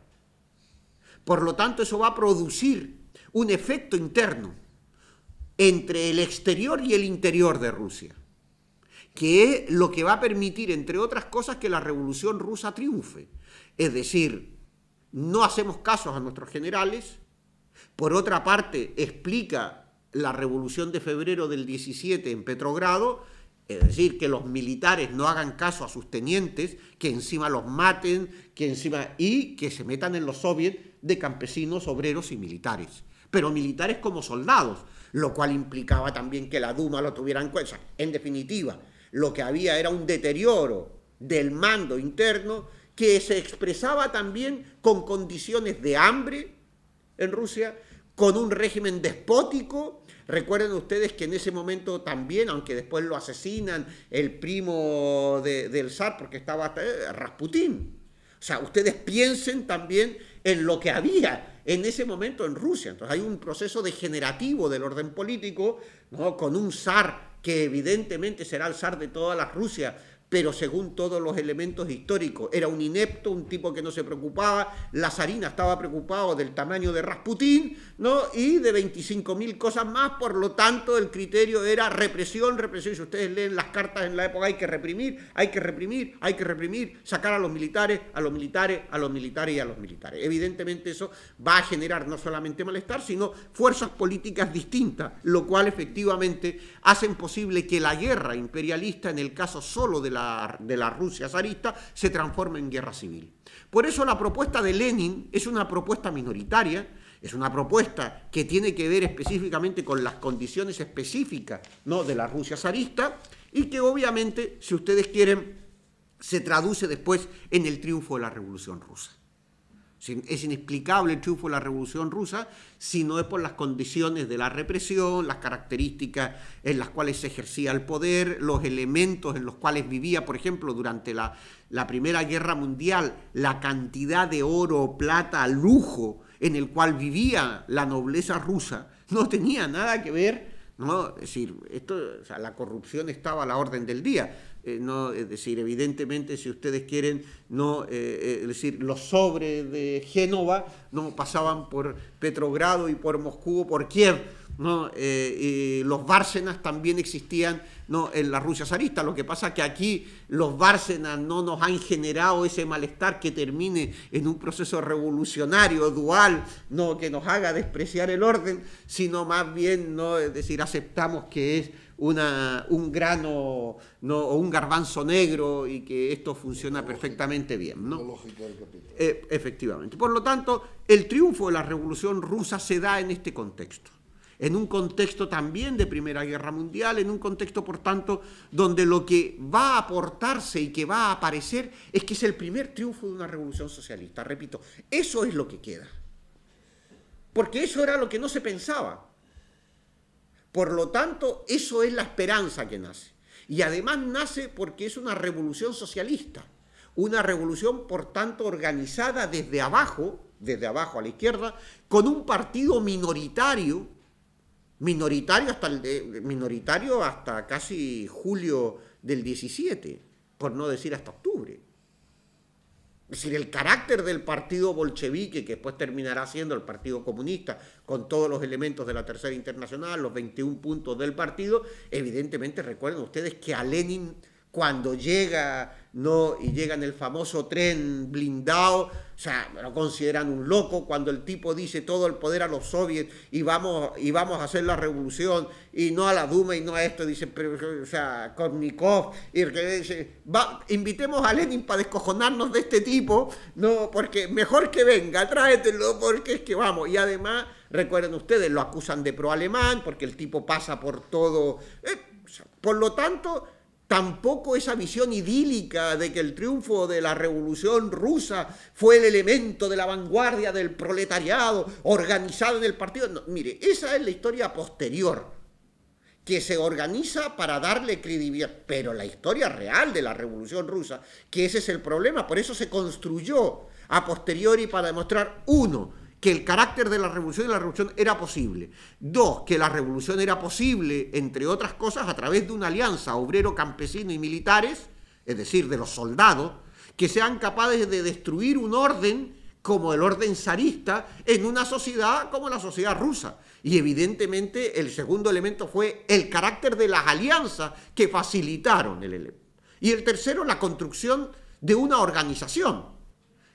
Por lo tanto, eso va a producir un efecto interno entre el exterior y el interior de Rusia, que es lo que va a permitir, entre otras cosas, que la revolución rusa triunfe. Es decir, no hacemos caso a nuestros generales. Por otra parte, explica la revolución de febrero del 17 en Petrogrado, es decir, que los militares no hagan caso a sus tenientes, que encima los maten, y que se metan en los soviets de campesinos, obreros y militares. Pero militares como soldados, lo cual implicaba también que la Duma lo tuviera en cuenta. En definitiva, lo que había era un deterioro del mando interno que se expresaba también con condiciones de hambre en Rusia, con un régimen despótico. Recuerden ustedes que en ese momento también, aunque después lo asesinan, el primo del zar, porque estaba Rasputín. O sea, ustedes piensen también en lo que había en ese momento en Rusia. Entonces hay un proceso degenerativo del orden político, ¿no?, con un zar que evidentemente será el zar de toda la Rusia, pero según todos los elementos históricos era un inepto, un tipo que no se preocupaba. La zarina estaba preocupado del tamaño de Rasputín, ¿no?, y de 25.000 cosas más. Por lo tanto, el criterio era represión, represión. Si ustedes leen las cartas en la época, hay que reprimir, hay que reprimir, hay que reprimir, sacar a los militares, a los militares, a los militares y a los militares. Evidentemente eso va a generar no solamente malestar, sino fuerzas políticas distintas, lo cual efectivamente hacen posible que la guerra imperialista, en el caso solo de la Rusia zarista, se transforme en guerra civil. Por eso la propuesta de Lenin es una propuesta minoritaria, es una propuesta que tiene que ver específicamente con las condiciones específicas, ¿no?, de la Rusia zarista, y que obviamente, si ustedes quieren, se traduce después en el triunfo de la Revolución Rusa. Es inexplicable el triunfo de la Revolución Rusa si no es por las condiciones de la represión, las características en las cuales se ejercía el poder, los elementos en los cuales vivía. Por ejemplo, durante la Primera Guerra Mundial, la cantidad de oro, plata, lujo en el cual vivía la nobleza rusa no tenía nada que ver, ¿no? Es decir, o sea, la corrupción estaba a la orden del día. No, es decir, evidentemente, si ustedes quieren, no, es decir, los sobres de Génova no pasaban por Petrogrado y por Moscú o por Kiev, ¿no? Y los bárcenas también existían, ¿no?, en la Rusia zarista. Lo que pasa es que aquí los bárcenas no nos han generado ese malestar que termine en un proceso revolucionario dual, no que nos haga despreciar el orden, sino más bien, no, es decir, aceptamos que es un grano, ¿no?, o un garbanzo negro, y que esto funciona perfectamente bien, ¿no? Efectivamente. Por lo tanto, el triunfo de la Revolución Rusa se da en este contexto, en un contexto también de Primera Guerra Mundial, en un contexto, por tanto, donde lo que va a aportarse y que va a aparecer es que es el primer triunfo de una revolución socialista. Repito, eso es lo que queda, porque eso era lo que no se pensaba. Por lo tanto, eso es la esperanza que nace. Y además nace porque es una revolución socialista, una revolución, por tanto, organizada desde abajo a la izquierda, con un partido minoritario hasta casi julio del 17, por no decir hasta octubre. Es decir, el carácter del partido bolchevique, que después terminará siendo el Partido Comunista, con todos los elementos de la Tercera Internacional, los 21 puntos del partido, evidentemente recuerden ustedes que a Lenin, cuando llega, ¿no? Y llega en el famoso tren blindado, o sea, lo consideran un loco. Cuando el tipo dice todo el poder a los soviets y vamos a hacer la revolución y no a la Duma y no a esto, dice, pero, o sea, Kornikov, y dice, invitemos a Lenin para descojonarnos de este tipo, no, porque mejor que venga, tráetelo, porque es que vamos. Y además, recuerden ustedes, lo acusan de pro-alemán, porque el tipo pasa por todo. Por lo tanto, tampoco esa visión idílica de que el triunfo de la Revolución Rusa fue el elemento de la vanguardia del proletariado organizado en el partido. No, mire, esa es la historia posterior, que se organiza para darle credibilidad. Pero la historia real de la Revolución Rusa, que ese es el problema, por eso se construyó a posteriori para demostrar, uno, que el carácter de la revolución era posible. Dos, que la revolución era posible, entre otras cosas, a través de una alianza obrero, campesino y militares, es decir, de los soldados, que sean capaces de destruir un orden como el orden zarista en una sociedad como la sociedad rusa. Y evidentemente el segundo elemento fue el carácter de las alianzas que facilitaron el elemento. Y el tercero, la construcción de una organización,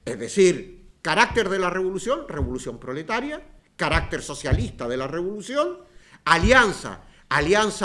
es decir, carácter de la revolución, revolución proletaria, carácter socialista de la revolución, alianza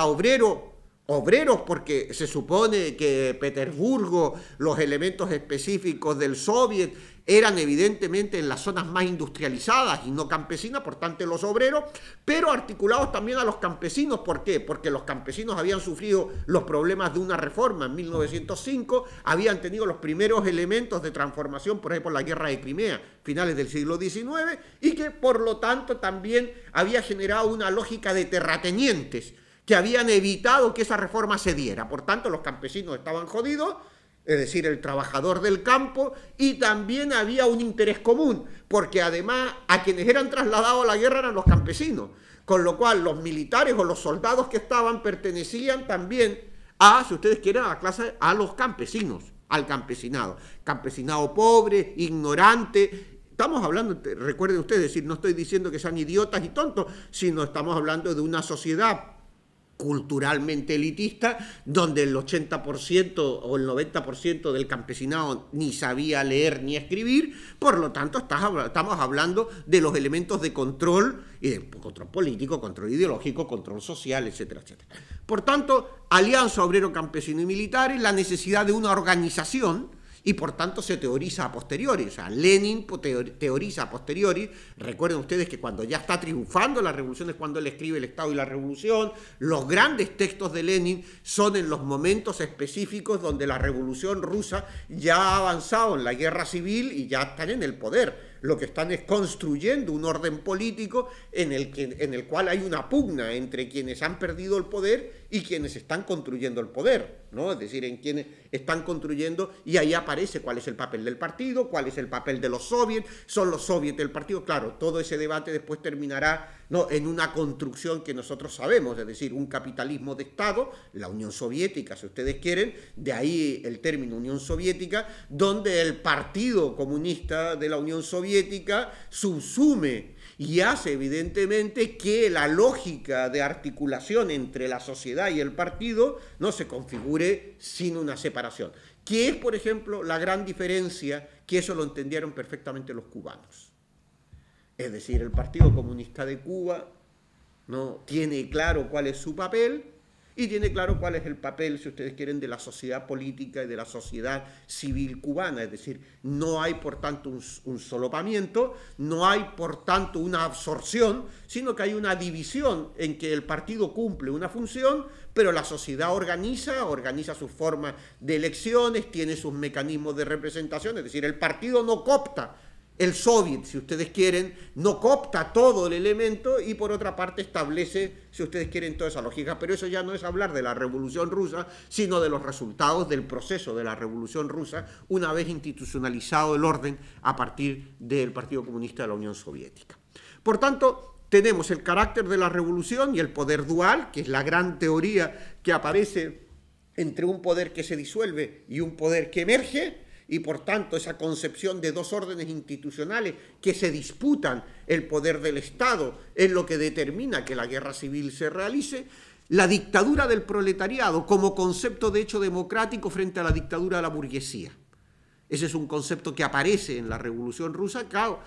obreros porque se supone que Petersburgo, los elementos específicos del soviet eran evidentemente en las zonas más industrializadas y no campesinas, por tanto los obreros, pero articulados también a los campesinos. ¿Por qué? Porque los campesinos habían sufrido los problemas de una reforma en 1905, habían tenido los primeros elementos de transformación, por ejemplo, la guerra de Crimea, finales del siglo XIX, y que por lo tanto también había generado una lógica de terratenientes que habían evitado que esa reforma se diera. Por tanto, los campesinos estaban jodidos, es decir, el trabajador del campo, y también había un interés común, porque además a quienes eran trasladados a la guerra eran los campesinos, con lo cual los militares o los soldados que estaban pertenecían también a, si ustedes quieren, a la clase, a los campesinos, al campesinado pobre, ignorante. Estamos hablando, recuerden ustedes, es decir, no estoy diciendo que sean idiotas y tontos, sino estamos hablando de una sociedad culturalmente elitista, donde el 80% o el 90% del campesinado ni sabía leer ni escribir. Por lo tanto, estamos hablando de los elementos de control, y de control político, control ideológico, control social, etcétera, etcétera. Por tanto, alianza obrero, campesino y militares, la necesidad de una organización, y por tanto se teoriza a posteriori. O sea, Lenin teoriza a posteriori. Recuerden ustedes que cuando ya está triunfando la revolución es cuando él escribe El Estado y la Revolución. Los grandes textos de Lenin son en los momentos específicos donde la revolución rusa ya ha avanzado en la guerra civil y ya están en el poder. Lo que están es construyendo un orden político en el cual hay una pugna entre quienes han perdido el poder y quienes están construyendo el poder, ¿no? Es decir, en quienes están construyendo, y ahí aparece cuál es el papel del partido, cuál es el papel de los soviets, son los soviets del partido. Claro, todo ese debate después terminará, ¿no?, en una construcción que nosotros sabemos, es decir, un capitalismo de Estado, la Unión Soviética, si ustedes quieren, de ahí el término Unión Soviética, donde el Partido Comunista de la Unión Soviética subsume y hace evidentemente que la lógica de articulación entre la sociedad y el partido no se configure sin una separación. Que es, por ejemplo, la gran diferencia, que eso lo entendieron perfectamente los cubanos. Es decir, el Partido Comunista de Cuba, ¿no?, tiene claro cuál es su papel y tiene claro cuál es el papel, si ustedes quieren, de la sociedad política y de la sociedad civil cubana. Es decir, no hay, por tanto, un solapamiento, no hay, por tanto, una absorción, sino que hay una división en que el partido cumple una función, pero la sociedad organiza sus formas de elecciones, tiene sus mecanismos de representación. Es decir, el partido no coopta, el soviet, si ustedes quieren, no coopta todo el elemento y por otra parte establece, si ustedes quieren, toda esa lógica. Pero eso ya no es hablar de la Revolución Rusa, sino de los resultados del proceso de la Revolución Rusa una vez institucionalizado el orden a partir del Partido Comunista de la Unión Soviética. Por tanto, tenemos el carácter de la revolución y el poder dual, que es la gran teoría que aparece entre un poder que se disuelve y un poder que emerge, y por tanto esa concepción de dos órdenes institucionales que se disputan el poder del Estado es lo que determina que la guerra civil se realice. la dictadura del proletariado como concepto de hecho democrático frente a la dictadura de la burguesía. Ese es un concepto que aparece en la Revolución Rusa, claro,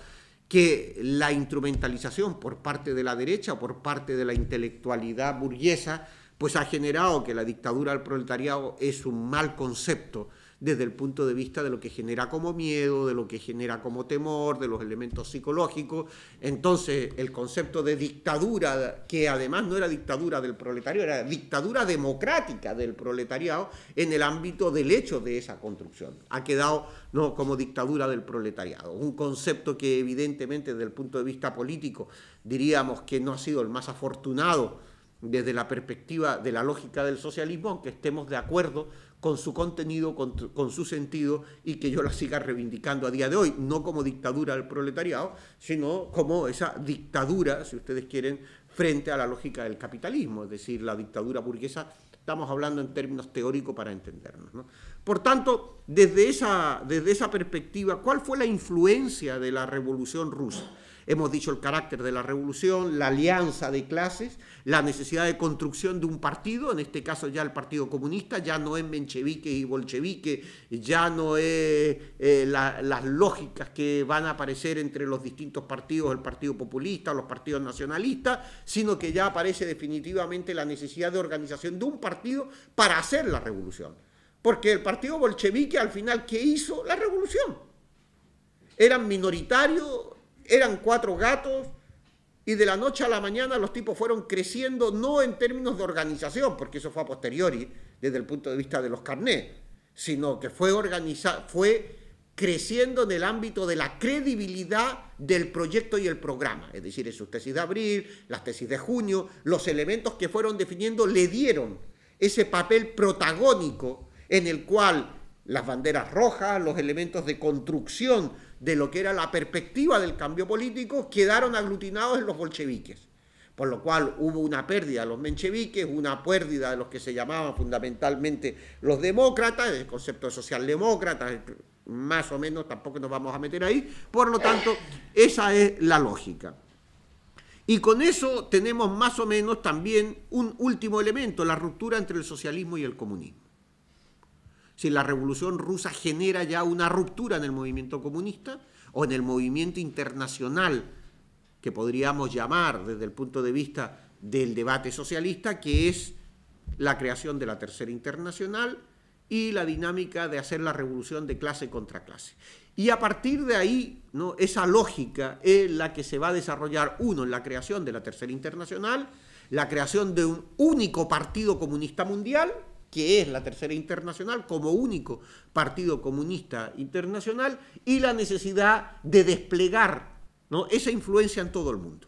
que la instrumentalización por parte de la derecha o por parte de la intelectualidad burguesa, pues ha generado que la dictadura del proletariado es un mal concepto desde el punto de vista de lo que genera como miedo, de lo que genera como temor, de los elementos psicológicos. Entonces, el concepto de dictadura, que además no era dictadura del proletariado, era dictadura democrática del proletariado en el ámbito del hecho de esa construcción. Ha quedado no como dictadura del proletariado, un concepto que evidentemente desde el punto de vista político diríamos que no ha sido el más afortunado desde la perspectiva de la lógica del socialismo, aunque estemos de acuerdo con su contenido, con su sentido, y que yo la siga reivindicando a día de hoy, no como dictadura del proletariado, sino como esa dictadura, si ustedes quieren, frente a la lógica del capitalismo, es decir, la dictadura burguesa. Estamos hablando en términos teóricos para entendernos, ¿no? Por tanto, desde esa perspectiva, ¿cuál fue la influencia de la Revolución Rusa? Hemos dicho el carácter de la revolución, la alianza de clases, la necesidad de construcción de un partido, en este caso ya el Partido Comunista, ya no es menchevique y bolchevique, ya no es las lógicas que van a aparecer entre los distintos partidos, el Partido Populista o los partidos nacionalistas, sino que ya aparece definitivamente la necesidad de organización de un partido para hacer la revolución. Porque el Partido Bolchevique al final, ¿qué hizo? La revolución. Eran minoritarios, eran 4 gatos, y de la noche a la mañana los tipos fueron creciendo, no en términos de organización, porque eso fue a posteriori, desde el punto de vista de los carnés, sino que fue creciendo en el ámbito de la credibilidad del proyecto y el programa. Es decir, sus tesis de abril, las tesis de junio, los elementos que fueron definiendo le dieron ese papel protagónico en el cual las banderas rojas, los elementos de construcción de lo que era la perspectiva del cambio político, quedaron aglutinados en los bolcheviques. Por lo cual hubo una pérdida de los mencheviques, una pérdida de los que se llamaban fundamentalmente los demócratas, el concepto de socialdemócratas, más o menos, tampoco nos vamos a meter ahí. Por lo tanto, esa es la lógica. Y con eso tenemos más o menos también un último elemento, la ruptura entre el socialismo y el comunismo. Si la Revolución Rusa genera ya una ruptura en el movimiento comunista o en el movimiento internacional que podríamos llamar desde el punto de vista del debate socialista, que es la creación de la Tercera Internacional y la dinámica de hacer la revolución de clase contra clase. Y a partir de ahí, ¿no?, esa lógica es la que se va a desarrollar, uno, en la creación de la Tercera Internacional, la creación de un único partido comunista mundial, que es la Tercera Internacional como único partido comunista internacional, y la necesidad de desplegar, ¿no?, esa influencia en todo el mundo.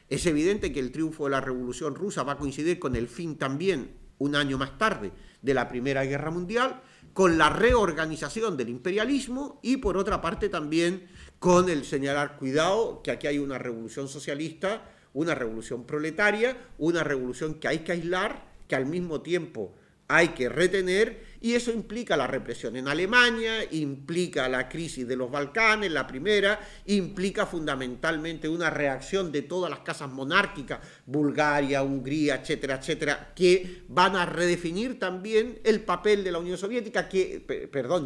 Es evidente que el triunfo de la Revolución Rusa va a coincidir con el fin también, un año más tarde, de la Primera Guerra Mundial, con la reorganización del imperialismo y, por otra parte, también con el señalar, cuidado, que aquí hay una revolución socialista, una revolución proletaria, una revolución que hay que aislar, que al mismo tiempo hay que retener, y eso implica la represión en Alemania, implica la crisis de los Balcanes, la primera, implica fundamentalmente una reacción de todas las casas monárquicas, Bulgaria, Hungría, etcétera, etcétera, que van a redefinir también el papel de la Unión Soviética,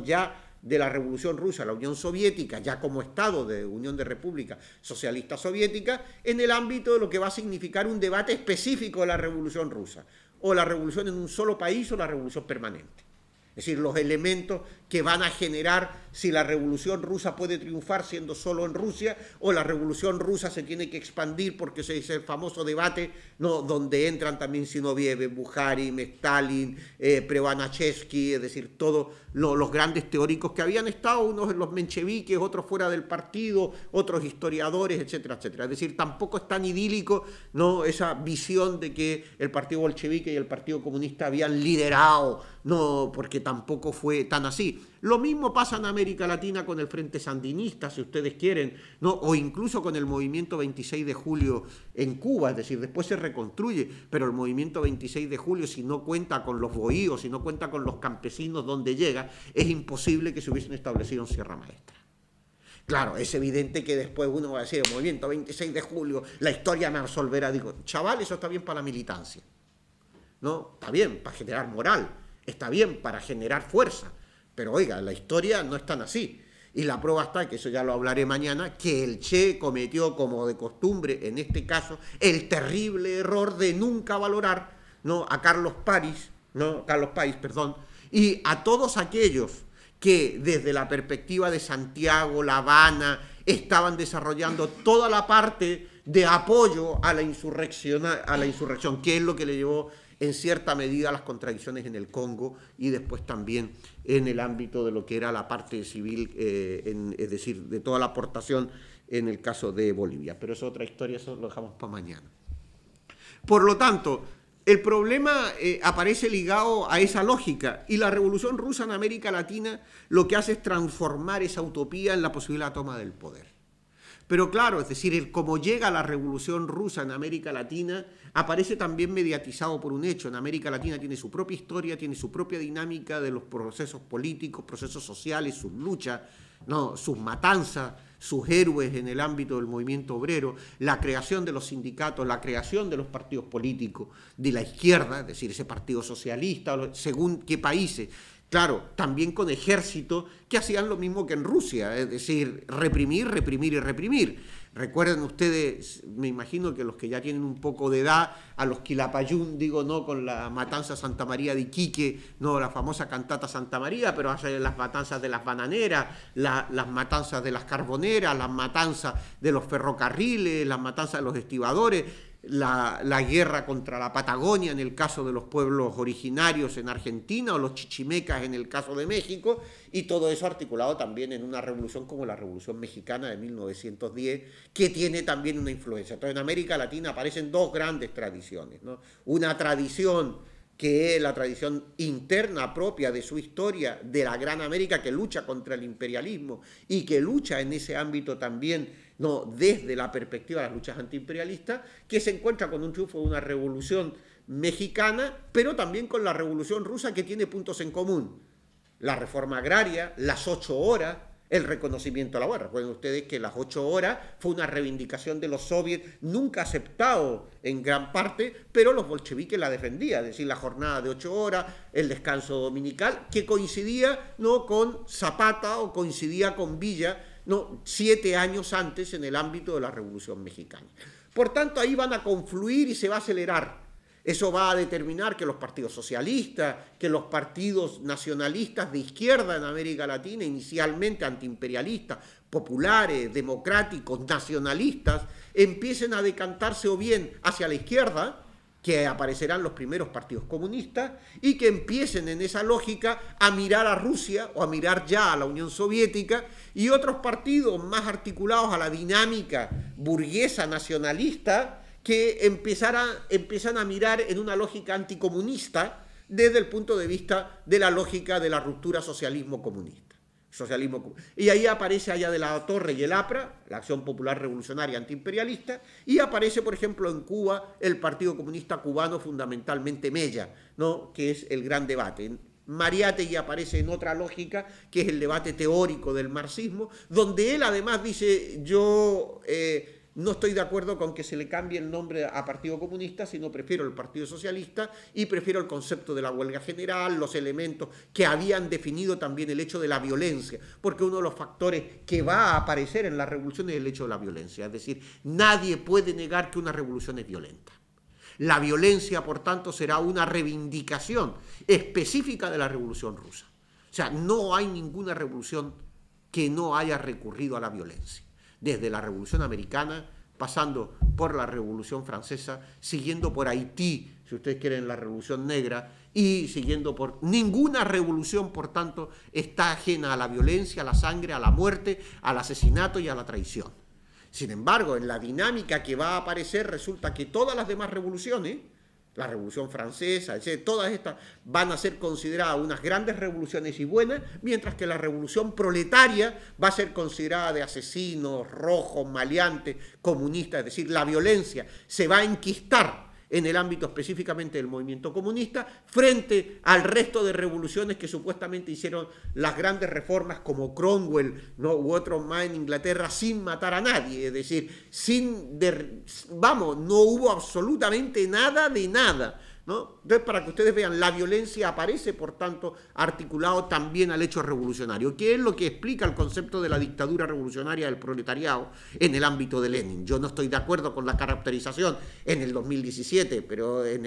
ya de la Revolución Rusa, la Unión Soviética, ya como Estado de Unión de Repúblicas Socialistas Soviéticas, en el ámbito de lo que va a significar un debate específico de la Revolución Rusa, o la revolución en un solo país o la revolución permanente. Es decir, los elementos que van a generar si la revolución rusa puede triunfar siendo solo en Rusia, o la revolución rusa se tiene que expandir, porque ese es el famoso debate, ¿no?, donde entran también Zinoviev, Bukharin, Stalin, Prevanachevsky, es decir, todos los grandes teóricos que habían estado, unos en los mencheviques, otros fuera del partido, otros historiadores, etcétera, etcétera. Es decir, tampoco es tan idílico, ¿no?, esa visión de que el partido bolchevique y el partido comunista habían liderado, no, porque tampoco fue tan así. Lo mismo pasa en América Latina con el Frente Sandinista, si ustedes quieren, ¿no?, o incluso con el movimiento 26 de julio en Cuba, es decir, después se reconstruye, pero el movimiento 26 de julio, si no cuenta con los bohíos, si no cuenta con los campesinos donde llega, es imposible que se hubiesen establecido en Sierra Maestra. Claro, es evidente que después uno va a decir, el movimiento 26 de julio, la historia me absolverá. Digo, chaval, eso está bien para la militancia. ¿no? Está bien para generar moral, está bien para generar fuerza, pero oiga, la historia no es tan así. Y la prueba está, que eso ya lo hablaré mañana, que el Che cometió, como de costumbre en este caso, el terrible error de nunca valorar, ¿no?, a Carlos Páez, y a todos aquellos que desde la perspectiva de Santiago, La Habana, estaban desarrollando toda la parte de apoyo a la insurrección, que es lo que le llevó en cierta medida a las contradicciones en el Congo y después también en el ámbito de lo que era la parte civil, es decir, de toda la aportación en el caso de Bolivia. Pero eso es otra historia, eso lo dejamos para mañana. Por lo tanto, el problema aparece ligado a esa lógica, y la Revolución Rusa en América Latina lo que hace es transformar esa utopía en la posibilidad de toma del poder. Pero claro, es decir, como llega la Revolución Rusa en América Latina, aparece también mediatizado por un hecho. En América Latina tiene su propia historia, tiene su propia dinámica de los procesos políticos, procesos sociales, sus luchas, ¿no?, sus matanzas, sus héroes en el ámbito del movimiento obrero, la creación de los sindicatos, la creación de los partidos políticos de la izquierda, es decir, ese partido socialista, según qué países. Claro, también con ejércitos que hacían lo mismo que en Rusia, es decir, reprimir, reprimir y reprimir. Recuerden ustedes, me imagino que los que ya tienen un poco de edad, a los Quilapayún, digo, no con la matanza Santa María de Iquique, no la famosa cantata Santa María, pero las matanzas de las bananeras, las matanzas de las carboneras, las matanzas de los ferrocarriles, las matanzas de los estibadores, la guerra contra la Patagonia en el caso de los pueblos originarios en Argentina, o los chichimecas en el caso de México, y todo eso articulado también en una revolución como la Revolución Mexicana de 1910, que tiene también una influencia. Entonces, en América Latina aparecen dos grandes tradiciones, ¿no? Una tradición que es la tradición interna propia de su historia, de la Gran América, que lucha contra el imperialismo y que lucha en ese ámbito también, no, desde la perspectiva de las luchas antiimperialistas, que se encuentra con un triunfo de una revolución mexicana, pero también con la revolución rusa, que tiene puntos en común: la reforma agraria, las 8 horas, el reconocimiento a la guerra. Recuerden ustedes que las 8 horas fue una reivindicación de los soviets, nunca aceptado en gran parte, pero los bolcheviques la defendían, es decir, la jornada de 8 horas, el descanso dominical, que coincidía, ¿no?, con Zapata, o coincidía con Villa, ¿no?, 7 años antes en el ámbito de la Revolución Mexicana. Por tanto, ahí van a confluir y se va a acelerar. Eso va a determinar que los partidos socialistas, que los partidos nacionalistas de izquierda en América Latina, inicialmente antiimperialistas, populares, democráticos, nacionalistas, empiecen a decantarse o bien hacia la izquierda, que aparecerán los primeros partidos comunistas, y que empiecen en esa lógica a mirar a Rusia o a mirar ya a la Unión Soviética, y otros partidos más articulados a la dinámica burguesa nacionalista, que empiezan a mirar en una lógica anticomunista desde el punto de vista de la lógica de la ruptura socialismo-comunista. Y ahí aparece Allá de la Torre y el APRA, la Acción Popular Revolucionaria Antiimperialista, y aparece, por ejemplo, en Cuba, el Partido Comunista Cubano, fundamentalmente Mella, ¿no?, que es el gran debate. Mariátegui aparece en otra lógica, que es el debate teórico del marxismo, donde él además dice: yo no estoy de acuerdo con que se le cambie el nombre a Partido Comunista, sino prefiero el Partido Socialista, y prefiero el concepto de la huelga general, los elementos que habían definido también el hecho de la violencia, porque uno de los factores que va a aparecer en la revolución es el hecho de la violencia. Es decir, nadie puede negar que una revolución es violenta. La violencia, por tanto, será una reivindicación específica de la Revolución Rusa. O sea, no hay ninguna revolución que no haya recurrido a la violencia. Desde la Revolución Americana, pasando por la Revolución Francesa, siguiendo por Haití, si ustedes quieren, la Revolución Negra, y siguiendo por... Ninguna revolución, por tanto, está ajena a la violencia, a la sangre, a la muerte, al asesinato y a la traición. Sin embargo, en la dinámica que va a aparecer, resulta que todas las demás revoluciones, la Revolución Francesa, etc., todas estas van a ser consideradas unas grandes revoluciones y buenas, mientras que la Revolución Proletaria va a ser considerada de asesinos, rojos, maleantes, comunistas. Es decir, la violencia se va a enquistar en el ámbito específicamente del movimiento comunista, frente al resto de revoluciones que supuestamente hicieron las grandes reformas, como Cromwell, ¿no?, u otros más en Inglaterra, sin matar a nadie. Es decir, no hubo absolutamente nada de nada, ¿no? Entonces, para que ustedes vean, la violencia aparece, por tanto, articulado también al hecho revolucionario, que es lo que explica el concepto de la dictadura revolucionaria del proletariado en el ámbito de Lenin. Yo no estoy de acuerdo con la caracterización en el 2017, pero en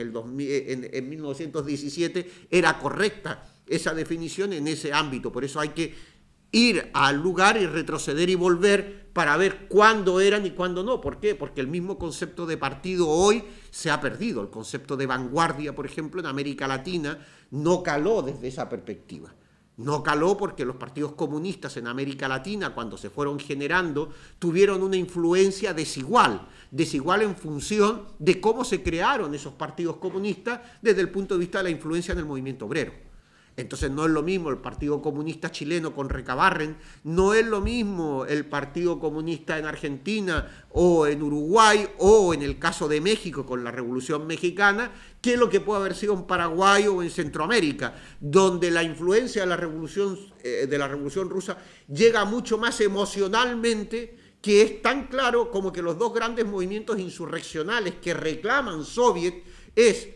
1917 era correcta esa definición en ese ámbito. Por eso hay que ir al lugar y retroceder y volver para ver cuándo eran y cuándo no. ¿Por qué? Porque el mismo concepto de partido hoy se ha perdido. El concepto de vanguardia, por ejemplo, en América Latina no caló desde esa perspectiva. No caló porque los partidos comunistas en América Latina, cuando se fueron generando, tuvieron una influencia desigual en función de cómo se crearon esos partidos comunistas desde el punto de vista de la influencia en el movimiento obrero. Entonces no es lo mismo el Partido Comunista chileno con Recabarren, no es lo mismo el Partido Comunista en Argentina o en Uruguay o en el caso de México con la Revolución Mexicana, que lo que puede haber sido en Paraguay o en Centroamérica, donde la influencia de la Revolución Rusa llega mucho más emocionalmente, que es tan claro como que los dos grandes movimientos insurreccionales que reclaman soviet es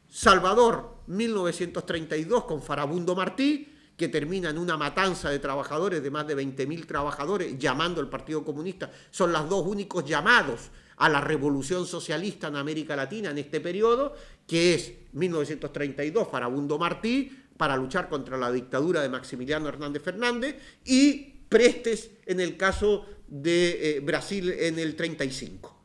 Salvador 1932 con Farabundo Martí, que termina en una matanza de trabajadores, de más de 20.000 trabajadores, llamando al Partido Comunista. Son los dos únicos llamados a la revolución socialista en América Latina en este periodo, que es 1932, Farabundo Martí, para luchar contra la dictadura de Maximiliano Hernández Fernández, y Prestes en el caso de Brasil en el 35.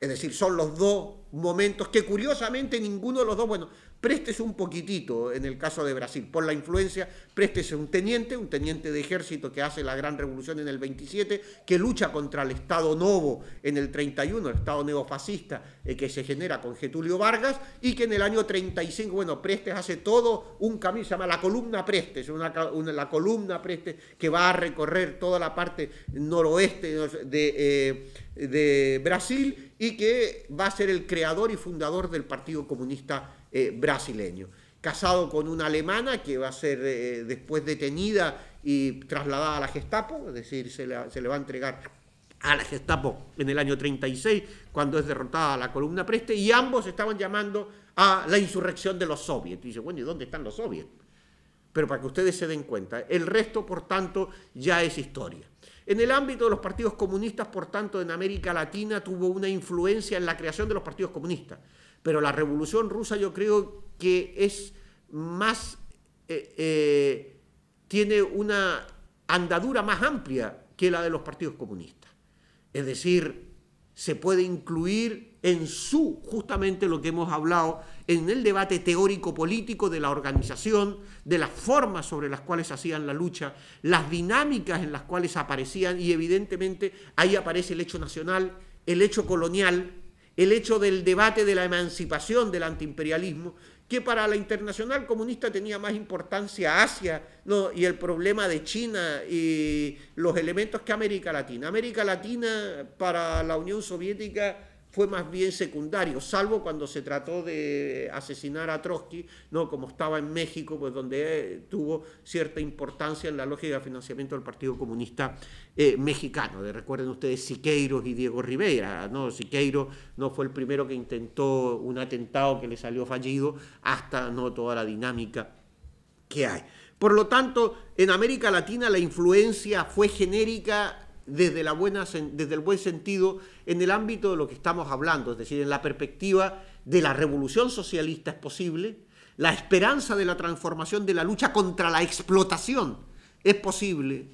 Es decir, son los dos momentos que curiosamente ninguno de los dos, bueno, Prestes un poquitito en el caso de Brasil, por la influencia. Prestes es un teniente de ejército que hace la gran revolución en el 27, que lucha contra el Estado Novo en el 31, el Estado neofascista que se genera con Getulio Vargas, y que en el año 35, bueno, Prestes hace todo un camino, se llama la columna Prestes, la columna Prestes que va a recorrer toda la parte noroeste de Brasil, y que va a ser el creador y fundador del Partido Comunista brasileño, casado con una alemana que va a ser después detenida y trasladada a la Gestapo, es decir, se le va a entregar a la Gestapo en el año 36, cuando es derrotada la columna Prestes, y ambos estaban llamando a la insurrección de los soviets. Y dice, bueno, ¿y dónde están los soviets? Pero para que ustedes se den cuenta, el resto, por tanto, ya es historia. En el ámbito de los partidos comunistas, por tanto, en América Latina tuvo una influencia en la creación de los partidos comunistas. Pero la Revolución Rusa yo creo que es más, tiene una andadura más amplia que la de los partidos comunistas. Es decir, se puede incluir en justamente lo que hemos hablado, en el debate teórico-político de la organización, de las formas sobre las cuales hacían la lucha, las dinámicas en las cuales aparecían, y evidentemente ahí aparece el hecho nacional, el hecho colonial, el hecho del debate de la emancipación del antiimperialismo, que para la Internacional Comunista tenía más importancia Asia, ¿no?, y el problema de China y los elementos que América Latina. América Latina para la Unión Soviética fue más bien secundario, salvo cuando se trató de asesinar a Trotsky, ¿no?, como estaba en México, pues donde tuvo cierta importancia en la lógica de financiamiento del Partido Comunista mexicano. Recuerden ustedes Siqueiros y Diego Rivera, ¿no? Siqueiros no fue el primero que intentó un atentado que le salió fallido, hasta no toda la dinámica que hay. Por lo tanto, en América Latina la influencia fue genérica desde el buen sentido en el ámbito de lo que estamos hablando, es decir, en la perspectiva de la revolución socialista es posible, la esperanza de la transformación de la lucha contra la explotación es posible,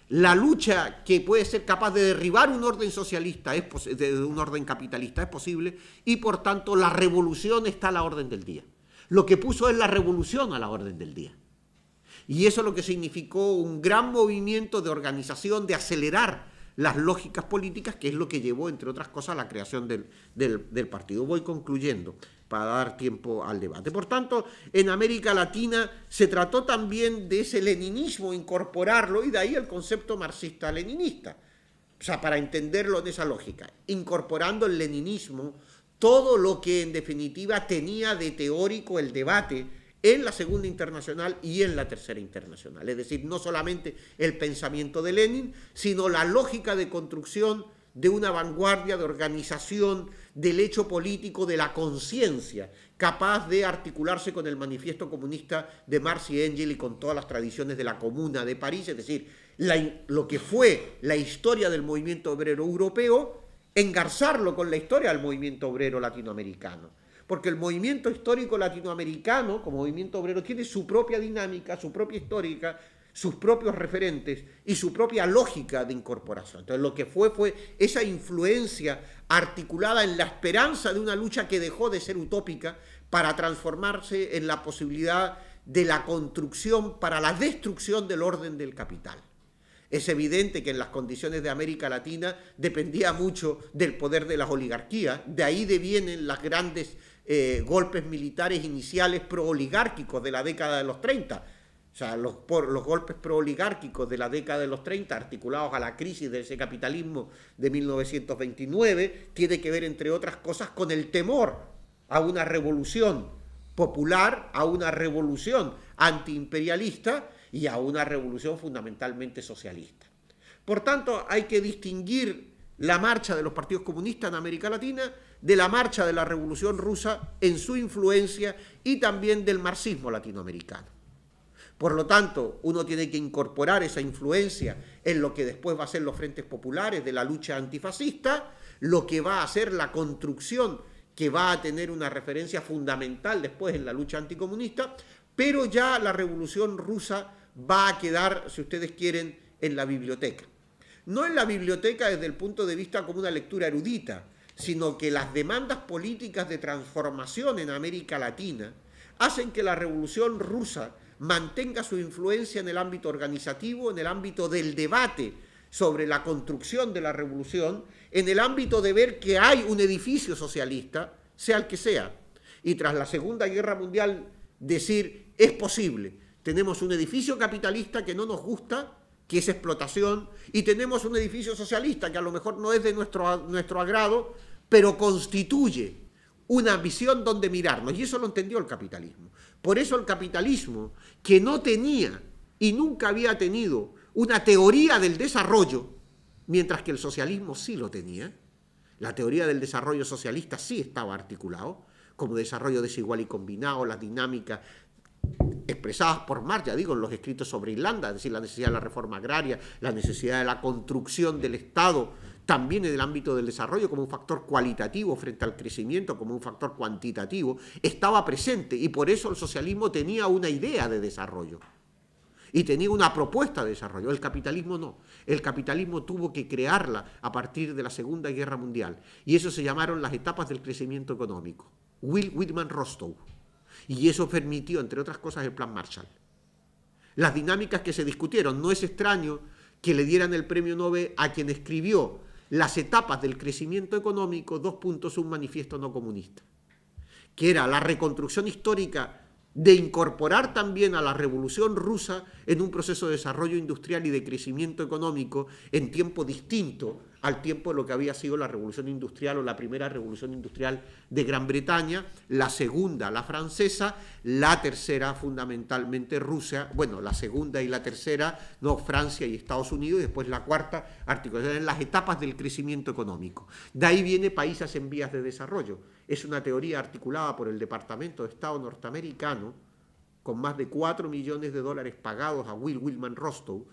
la lucha que puede ser capaz de derribar un orden socialista, de un orden capitalista, es posible, y por tanto la revolución está a la orden del día. Lo que puso es la revolución a la orden del día. Y eso es lo que significó un gran movimiento de organización, de acelerar las lógicas políticas, que es lo que llevó, entre otras cosas, a la creación del partido. Voy concluyendo para dar tiempo al debate. Por tanto, en América Latina se trató también de ese leninismo, incorporarlo, y de ahí el concepto marxista-leninista. O sea, para entenderlo en esa lógica, incorporando el leninismo, todo lo que en definitiva tenía de teórico el debate en la Segunda Internacional y en la Tercera Internacional. Es decir, no solamente el pensamiento de Lenin, sino la lógica de construcción de una vanguardia de organización del hecho político de la conciencia, capaz de articularse con el manifiesto comunista de Marx y Engels y con todas las tradiciones de la Comuna de París, es decir, lo que fue la historia del movimiento obrero europeo, engarzarlo con la historia del movimiento obrero latinoamericano. Porque el movimiento histórico latinoamericano, como movimiento obrero, tiene su propia dinámica, su propia histórica, sus propios referentes y su propia lógica de incorporación. Entonces lo que fue esa influencia articulada en la esperanza de una lucha que dejó de ser utópica para transformarse en la posibilidad de la construcción para la destrucción del orden del capital. Es evidente que en las condiciones de América Latina dependía mucho del poder de las oligarquías, de ahí devienen los grandes golpes militares iniciales pro-oligárquicos de la década de los 30. O sea, los golpes pro-oligárquicos de la década de los 30, articulados a la crisis de ese capitalismo de 1929, tiene que ver, entre otras cosas, con el temor a una revolución popular, a una revolución antiimperialista y a una revolución fundamentalmente socialista. Por tanto, hay que distinguir la marcha de los partidos comunistas en América Latina de la marcha de la Revolución Rusa en su influencia y también del marxismo latinoamericano. Por lo tanto, uno tiene que incorporar esa influencia en lo que después va a ser los frentes populares de la lucha antifascista, lo que va a ser la construcción que va a tener una referencia fundamental después en la lucha anticomunista, pero ya la Revolución Rusa va a quedar, si ustedes quieren, en la biblioteca. No en la biblioteca desde el punto de vista como una lectura erudita, sino que las demandas políticas de transformación en América Latina hacen que la Revolución Rusa mantenga su influencia en el ámbito organizativo, en el ámbito del debate sobre la construcción de la revolución, en el ámbito de ver que hay un edificio socialista, sea el que sea. Y tras la Segunda Guerra Mundial decir, es posible, tenemos un edificio capitalista que no nos gusta, que es explotación, y tenemos un edificio socialista que a lo mejor no es de nuestro agrado, pero constituye una visión donde mirarnos, y eso lo entendió el capitalismo. Por eso el capitalismo, que no tenía y nunca había tenido una teoría del desarrollo, mientras que el socialismo sí lo tenía, la teoría del desarrollo socialista sí estaba articulado, como desarrollo desigual y combinado, las dinámicas expresadas por Marx, ya digo, en los escritos sobre Irlanda, es decir, la necesidad de la reforma agraria, la necesidad de la construcción del Estado, también en el ámbito del desarrollo como un factor cualitativo frente al crecimiento, como un factor cuantitativo, estaba presente y por eso el socialismo tenía una idea de desarrollo y tenía una propuesta de desarrollo. El capitalismo no. El capitalismo tuvo que crearla a partir de la Segunda Guerra Mundial y eso se llamaron las etapas del crecimiento económico. Will Whitman Rostow. Y eso permitió, entre otras cosas, el Plan Marshall. Las dinámicas que se discutieron, no es extraño que le dieran el premio Nobel a quien escribió las etapas del crecimiento económico, un manifiesto no comunista, que era la reconstrucción histórica de incorporar también a la Revolución Rusa en un proceso de desarrollo industrial y de crecimiento económico en tiempo distinto al tiempo de lo que había sido la Revolución Industrial o la primera Revolución Industrial de Gran Bretaña, la segunda la francesa, la tercera fundamentalmente Rusia, bueno, la segunda y la tercera, no, Francia y Estados Unidos, y después la cuarta, articulación en las etapas del crecimiento económico. De ahí viene Países en Vías de Desarrollo. Es una teoría articulada por el Departamento de Estado norteamericano, con más de $4 millones pagados a Will Whitman Rostow,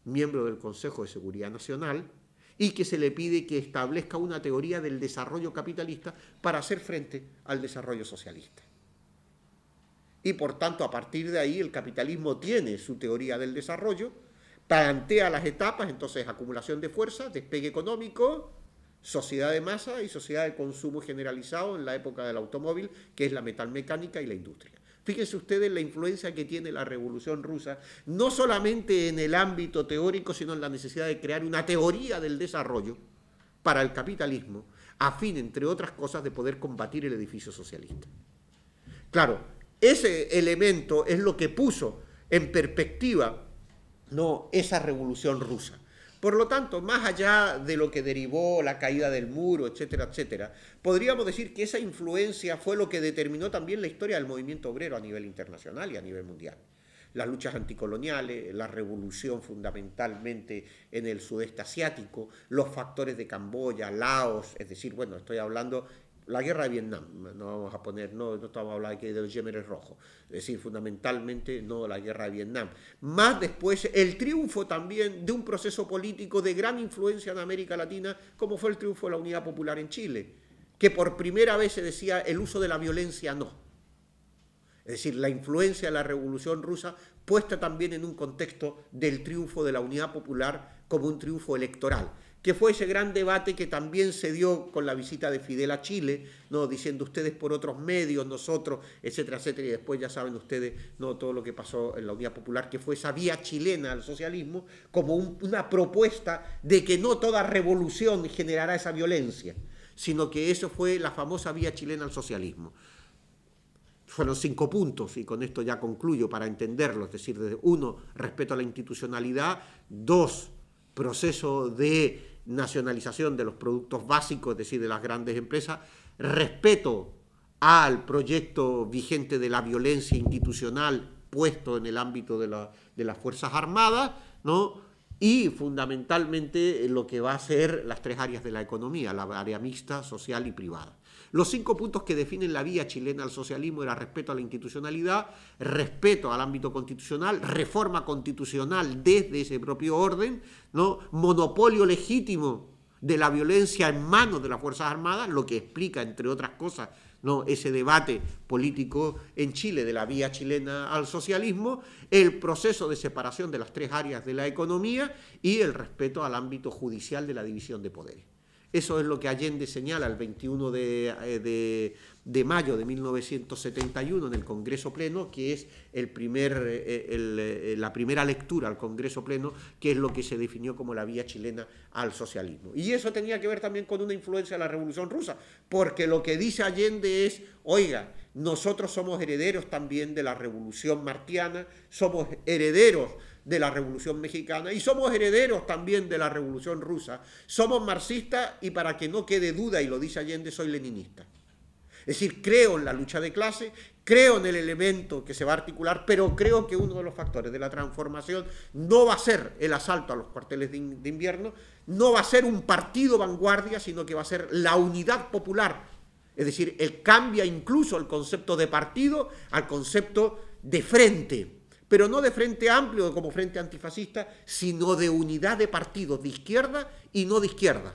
miembro del Consejo de Seguridad Nacional, y que se le pide que establezca una teoría del desarrollo capitalista para hacer frente al desarrollo socialista. Y por tanto, a partir de ahí, el capitalismo tiene su teoría del desarrollo, plantea las etapas, entonces acumulación de fuerza, despegue económico, sociedad de masa y sociedad de consumo generalizado en la época del automóvil, que es la metalmecánica y la industria. Fíjense ustedes la influencia que tiene la Revolución Rusa, no solamente en el ámbito teórico, sino en la necesidad de crear una teoría del desarrollo para el capitalismo, a fin, entre otras cosas, de poder combatir el edificio socialista. Claro, ese elemento es lo que puso en perspectiva, ¿no?, esa Revolución Rusa. Por lo tanto, más allá de lo que derivó la caída del muro, etcétera, etcétera, podríamos decir que esa influencia fue lo que determinó también la historia del movimiento obrero a nivel internacional y a nivel mundial. las luchas anticoloniales, la revolución fundamentalmente en el sudeste asiático, los factores de Camboya, Laos, es decir, bueno, estoy hablando la guerra de Vietnam, no vamos a poner, no estamos hablando aquí de los Yemenes Rojos, es decir, fundamentalmente no la guerra de Vietnam. Más después el triunfo también de un proceso político de gran influencia en América Latina, como fue el triunfo de la Unidad Popular en Chile, que por primera vez se decía el uso de la violencia no. Es decir, la influencia de la Revolución Rusa puesta también en un contexto del triunfo de la Unidad Popular como un triunfo electoral, que fue ese gran debate que también se dio con la visita de Fidel a Chile, ¿no? Diciendo ustedes por otros medios, nosotros, etcétera, etcétera, y después ya saben ustedes, ¿no? Todo lo que pasó en la Unidad Popular, que fue esa vía chilena al socialismo, como una propuesta de que no toda revolución generará esa violencia, sino que eso fue la famosa vía chilena al socialismo. Fueron 5 puntos, y con esto ya concluyo para entenderlo, es decir, 1, respeto a la institucionalidad, 2, proceso de nacionalización de los productos básicos, es decir, de las grandes empresas, respeto al proyecto vigente de la violencia institucional puesto en el ámbito de las Fuerzas Armadas, ¿no? Y fundamentalmente lo que va a ser las 3 áreas de la economía, la área mixta, social y privada. Los 5 puntos que definen la vía chilena al socialismo era respeto a la institucionalidad, respeto al ámbito constitucional, reforma constitucional desde ese propio orden, ¿no? Monopolio legítimo de la violencia en manos de las Fuerzas Armadas, lo que explica, entre otras cosas, ¿no? Ese debate político en Chile de la vía chilena al socialismo, el proceso de separación de las 3 áreas de la economía y el respeto al ámbito judicial de la división de poderes. Eso es lo que Allende señala el 21 de mayo de 1971 en el Congreso Pleno, que es la primera lectura al Congreso Pleno, que es lo que se definió como la vía chilena al socialismo. Y eso tenía que ver también con una influencia de la Revolución Rusa, porque lo que dice Allende es, oiga, nosotros somos herederos también de la Revolución Martiana, somos herederos de la Revolución Mexicana y somos herederos también de la Revolución Rusa. Somos marxistas y, para que no quede duda, y lo dice Allende, soy leninista. Es decir, creo en la lucha de clase, creo en el elemento que se va a articular, pero creo que uno de los factores de la transformación no va a ser el asalto a los cuarteles de invierno, no va a ser un partido vanguardia, sino que va a ser la unidad popular. Es decir, cambia incluso el concepto de partido al concepto de frente, pero no de frente amplio como frente antifascista, sino de unidad de partidos de izquierda y no de izquierda,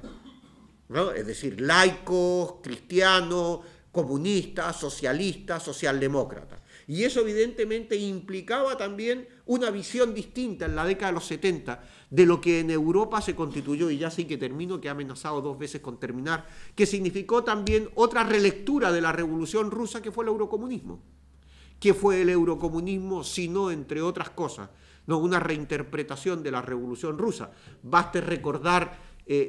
¿no? Es decir, laicos, cristianos, comunistas, socialistas, socialdemócratas. Y eso evidentemente implicaba también una visión distinta en la década de los 70 de lo que en Europa se constituyó, y ya sí que termino, que he amenazado 2 veces con terminar, que significó también otra relectura de la Revolución Rusa, que fue el eurocomunismo. ¿Qué fue el eurocomunismo? Sino, entre otras cosas, ¿no? Una reinterpretación de la Revolución Rusa. Baste recordar,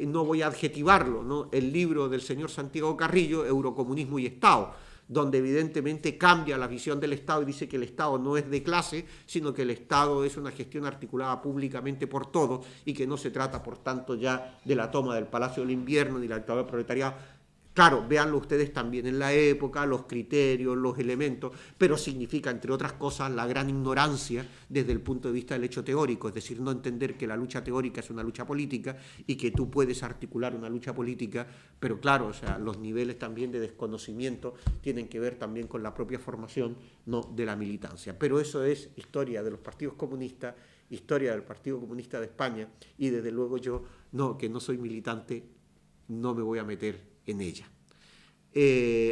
no voy a adjetivarlo, ¿no? El libro del señor Santiago Carrillo, Eurocomunismo y Estado, donde evidentemente cambia la visión del Estado y dice que el Estado no es de clase, sino que el Estado es una gestión articulada públicamente por todos y que no se trata, por tanto, ya de la toma del Palacio del Invierno ni la dictadura del proletariado. Claro, véanlo ustedes también en la época, los criterios, los elementos, pero significa, entre otras cosas, la gran ignorancia desde el punto de vista del hecho teórico, es decir, no entender que la lucha teórica es una lucha política y que tú puedes articular una lucha política, pero claro, o sea, los niveles también de desconocimiento tienen que ver también con la propia formación, ¿no?, de la militancia. Pero eso es historia de los partidos comunistas, historia del Partido Comunista de España, y desde luego yo, que no soy militante, no me voy a meter en ella.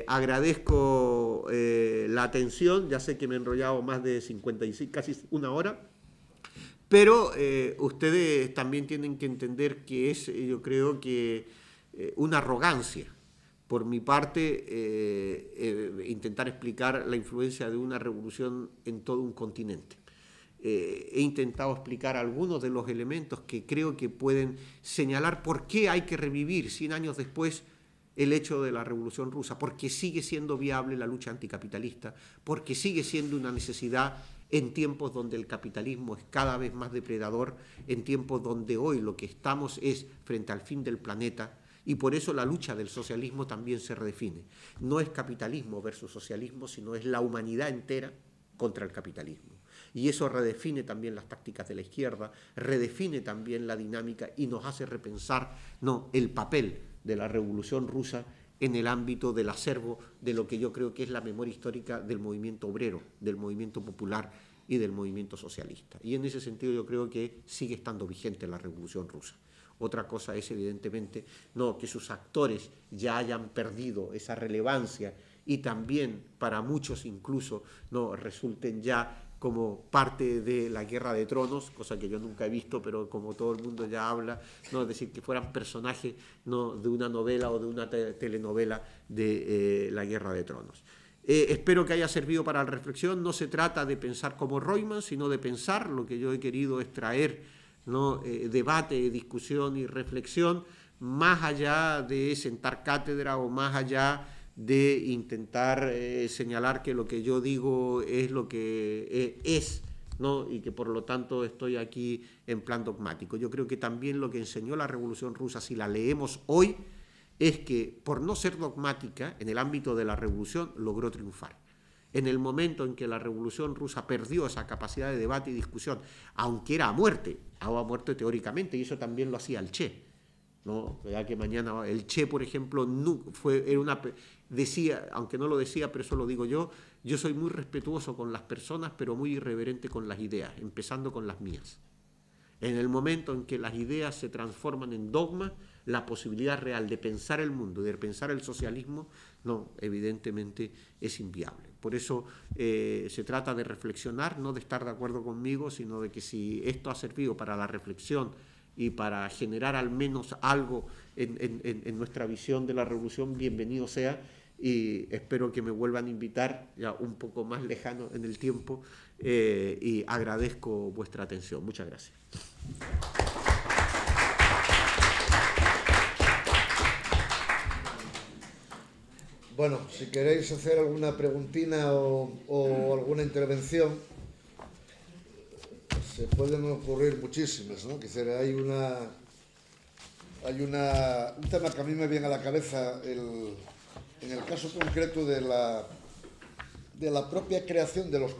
Agradezco la atención, ya sé que me he enrollado más de 55, casi 1 hora, pero ustedes también tienen que entender que es, yo creo que una arrogancia por mi parte intentar explicar la influencia de una revolución en todo un continente. He intentado explicar algunos de los elementos que creo que pueden señalar por qué hay que revivir 100 años después el hecho de la Revolución Rusa, porque sigue siendo viable la lucha anticapitalista, porque sigue siendo una necesidad en tiempos donde el capitalismo es cada vez más depredador, en tiempos donde hoy lo que estamos es frente al fin del planeta, y por eso la lucha del socialismo también se redefine. No es capitalismo versus socialismo, sino es la humanidad entera contra el capitalismo. Y eso redefine también las tácticas de la izquierda, redefine también la dinámica y nos hace repensar, ¿no?, el papel de la Revolución Rusa en el ámbito del acervo de lo que yo creo que es la memoria histórica del movimiento obrero, del movimiento popular y del movimiento socialista. Y en ese sentido yo creo que sigue estando vigente la Revolución Rusa. Otra cosa es, evidentemente, no que sus actores ya hayan perdido esa relevancia y también para muchos incluso no resulten ya como parte de la Guerra de Tronos, cosa que yo nunca he visto, pero como todo el mundo ya habla, ¿no?, es decir, que fueran personajes, ¿no?, de una novela o de una telenovela de la Guerra de Tronos. Espero que haya servido para la reflexión. No se trata de pensar como Reumann, sino de pensar. Lo que yo he querido es traer, ¿no?, debate, discusión y reflexión, más allá de sentar cátedra o más allá de intentar señalar que lo que yo digo es lo que es, ¿no?, y que por lo tanto estoy aquí en plan dogmático. Yo creo que también lo que enseñó la Revolución Rusa, si la leemos hoy, es que por no ser dogmática, en el ámbito de la revolución logró triunfar. En el momento en que la Revolución Rusa perdió esa capacidad de debate y discusión, aunque era a muerte teóricamente, y eso también lo hacía el Che, ¿no? Ya que mañana el Che, por ejemplo, decía, aunque no lo decía, pero eso lo digo yo soy muy respetuoso con las personas, pero muy irreverente con las ideas, empezando con las mías. En el momento en que las ideas se transforman en dogmas, la posibilidad real de pensar el mundo, de pensar el socialismo, no, evidentemente es inviable. Por eso se trata de reflexionar, no de estar de acuerdo conmigo, sino de que si esto ha servido para la reflexión y para generar al menos algo en nuestra visión de la revolución, bienvenido sea, y espero que me vuelvan a invitar ya un poco más lejano en el tiempo, y agradezco vuestra atención. Muchas gracias. Bueno, si queréis hacer alguna preguntina o alguna intervención, se pueden ocurrir muchísimas, ¿no? Quisiera, hay un tema que a mí me viene a la cabeza, en el caso concreto de la propia creación de los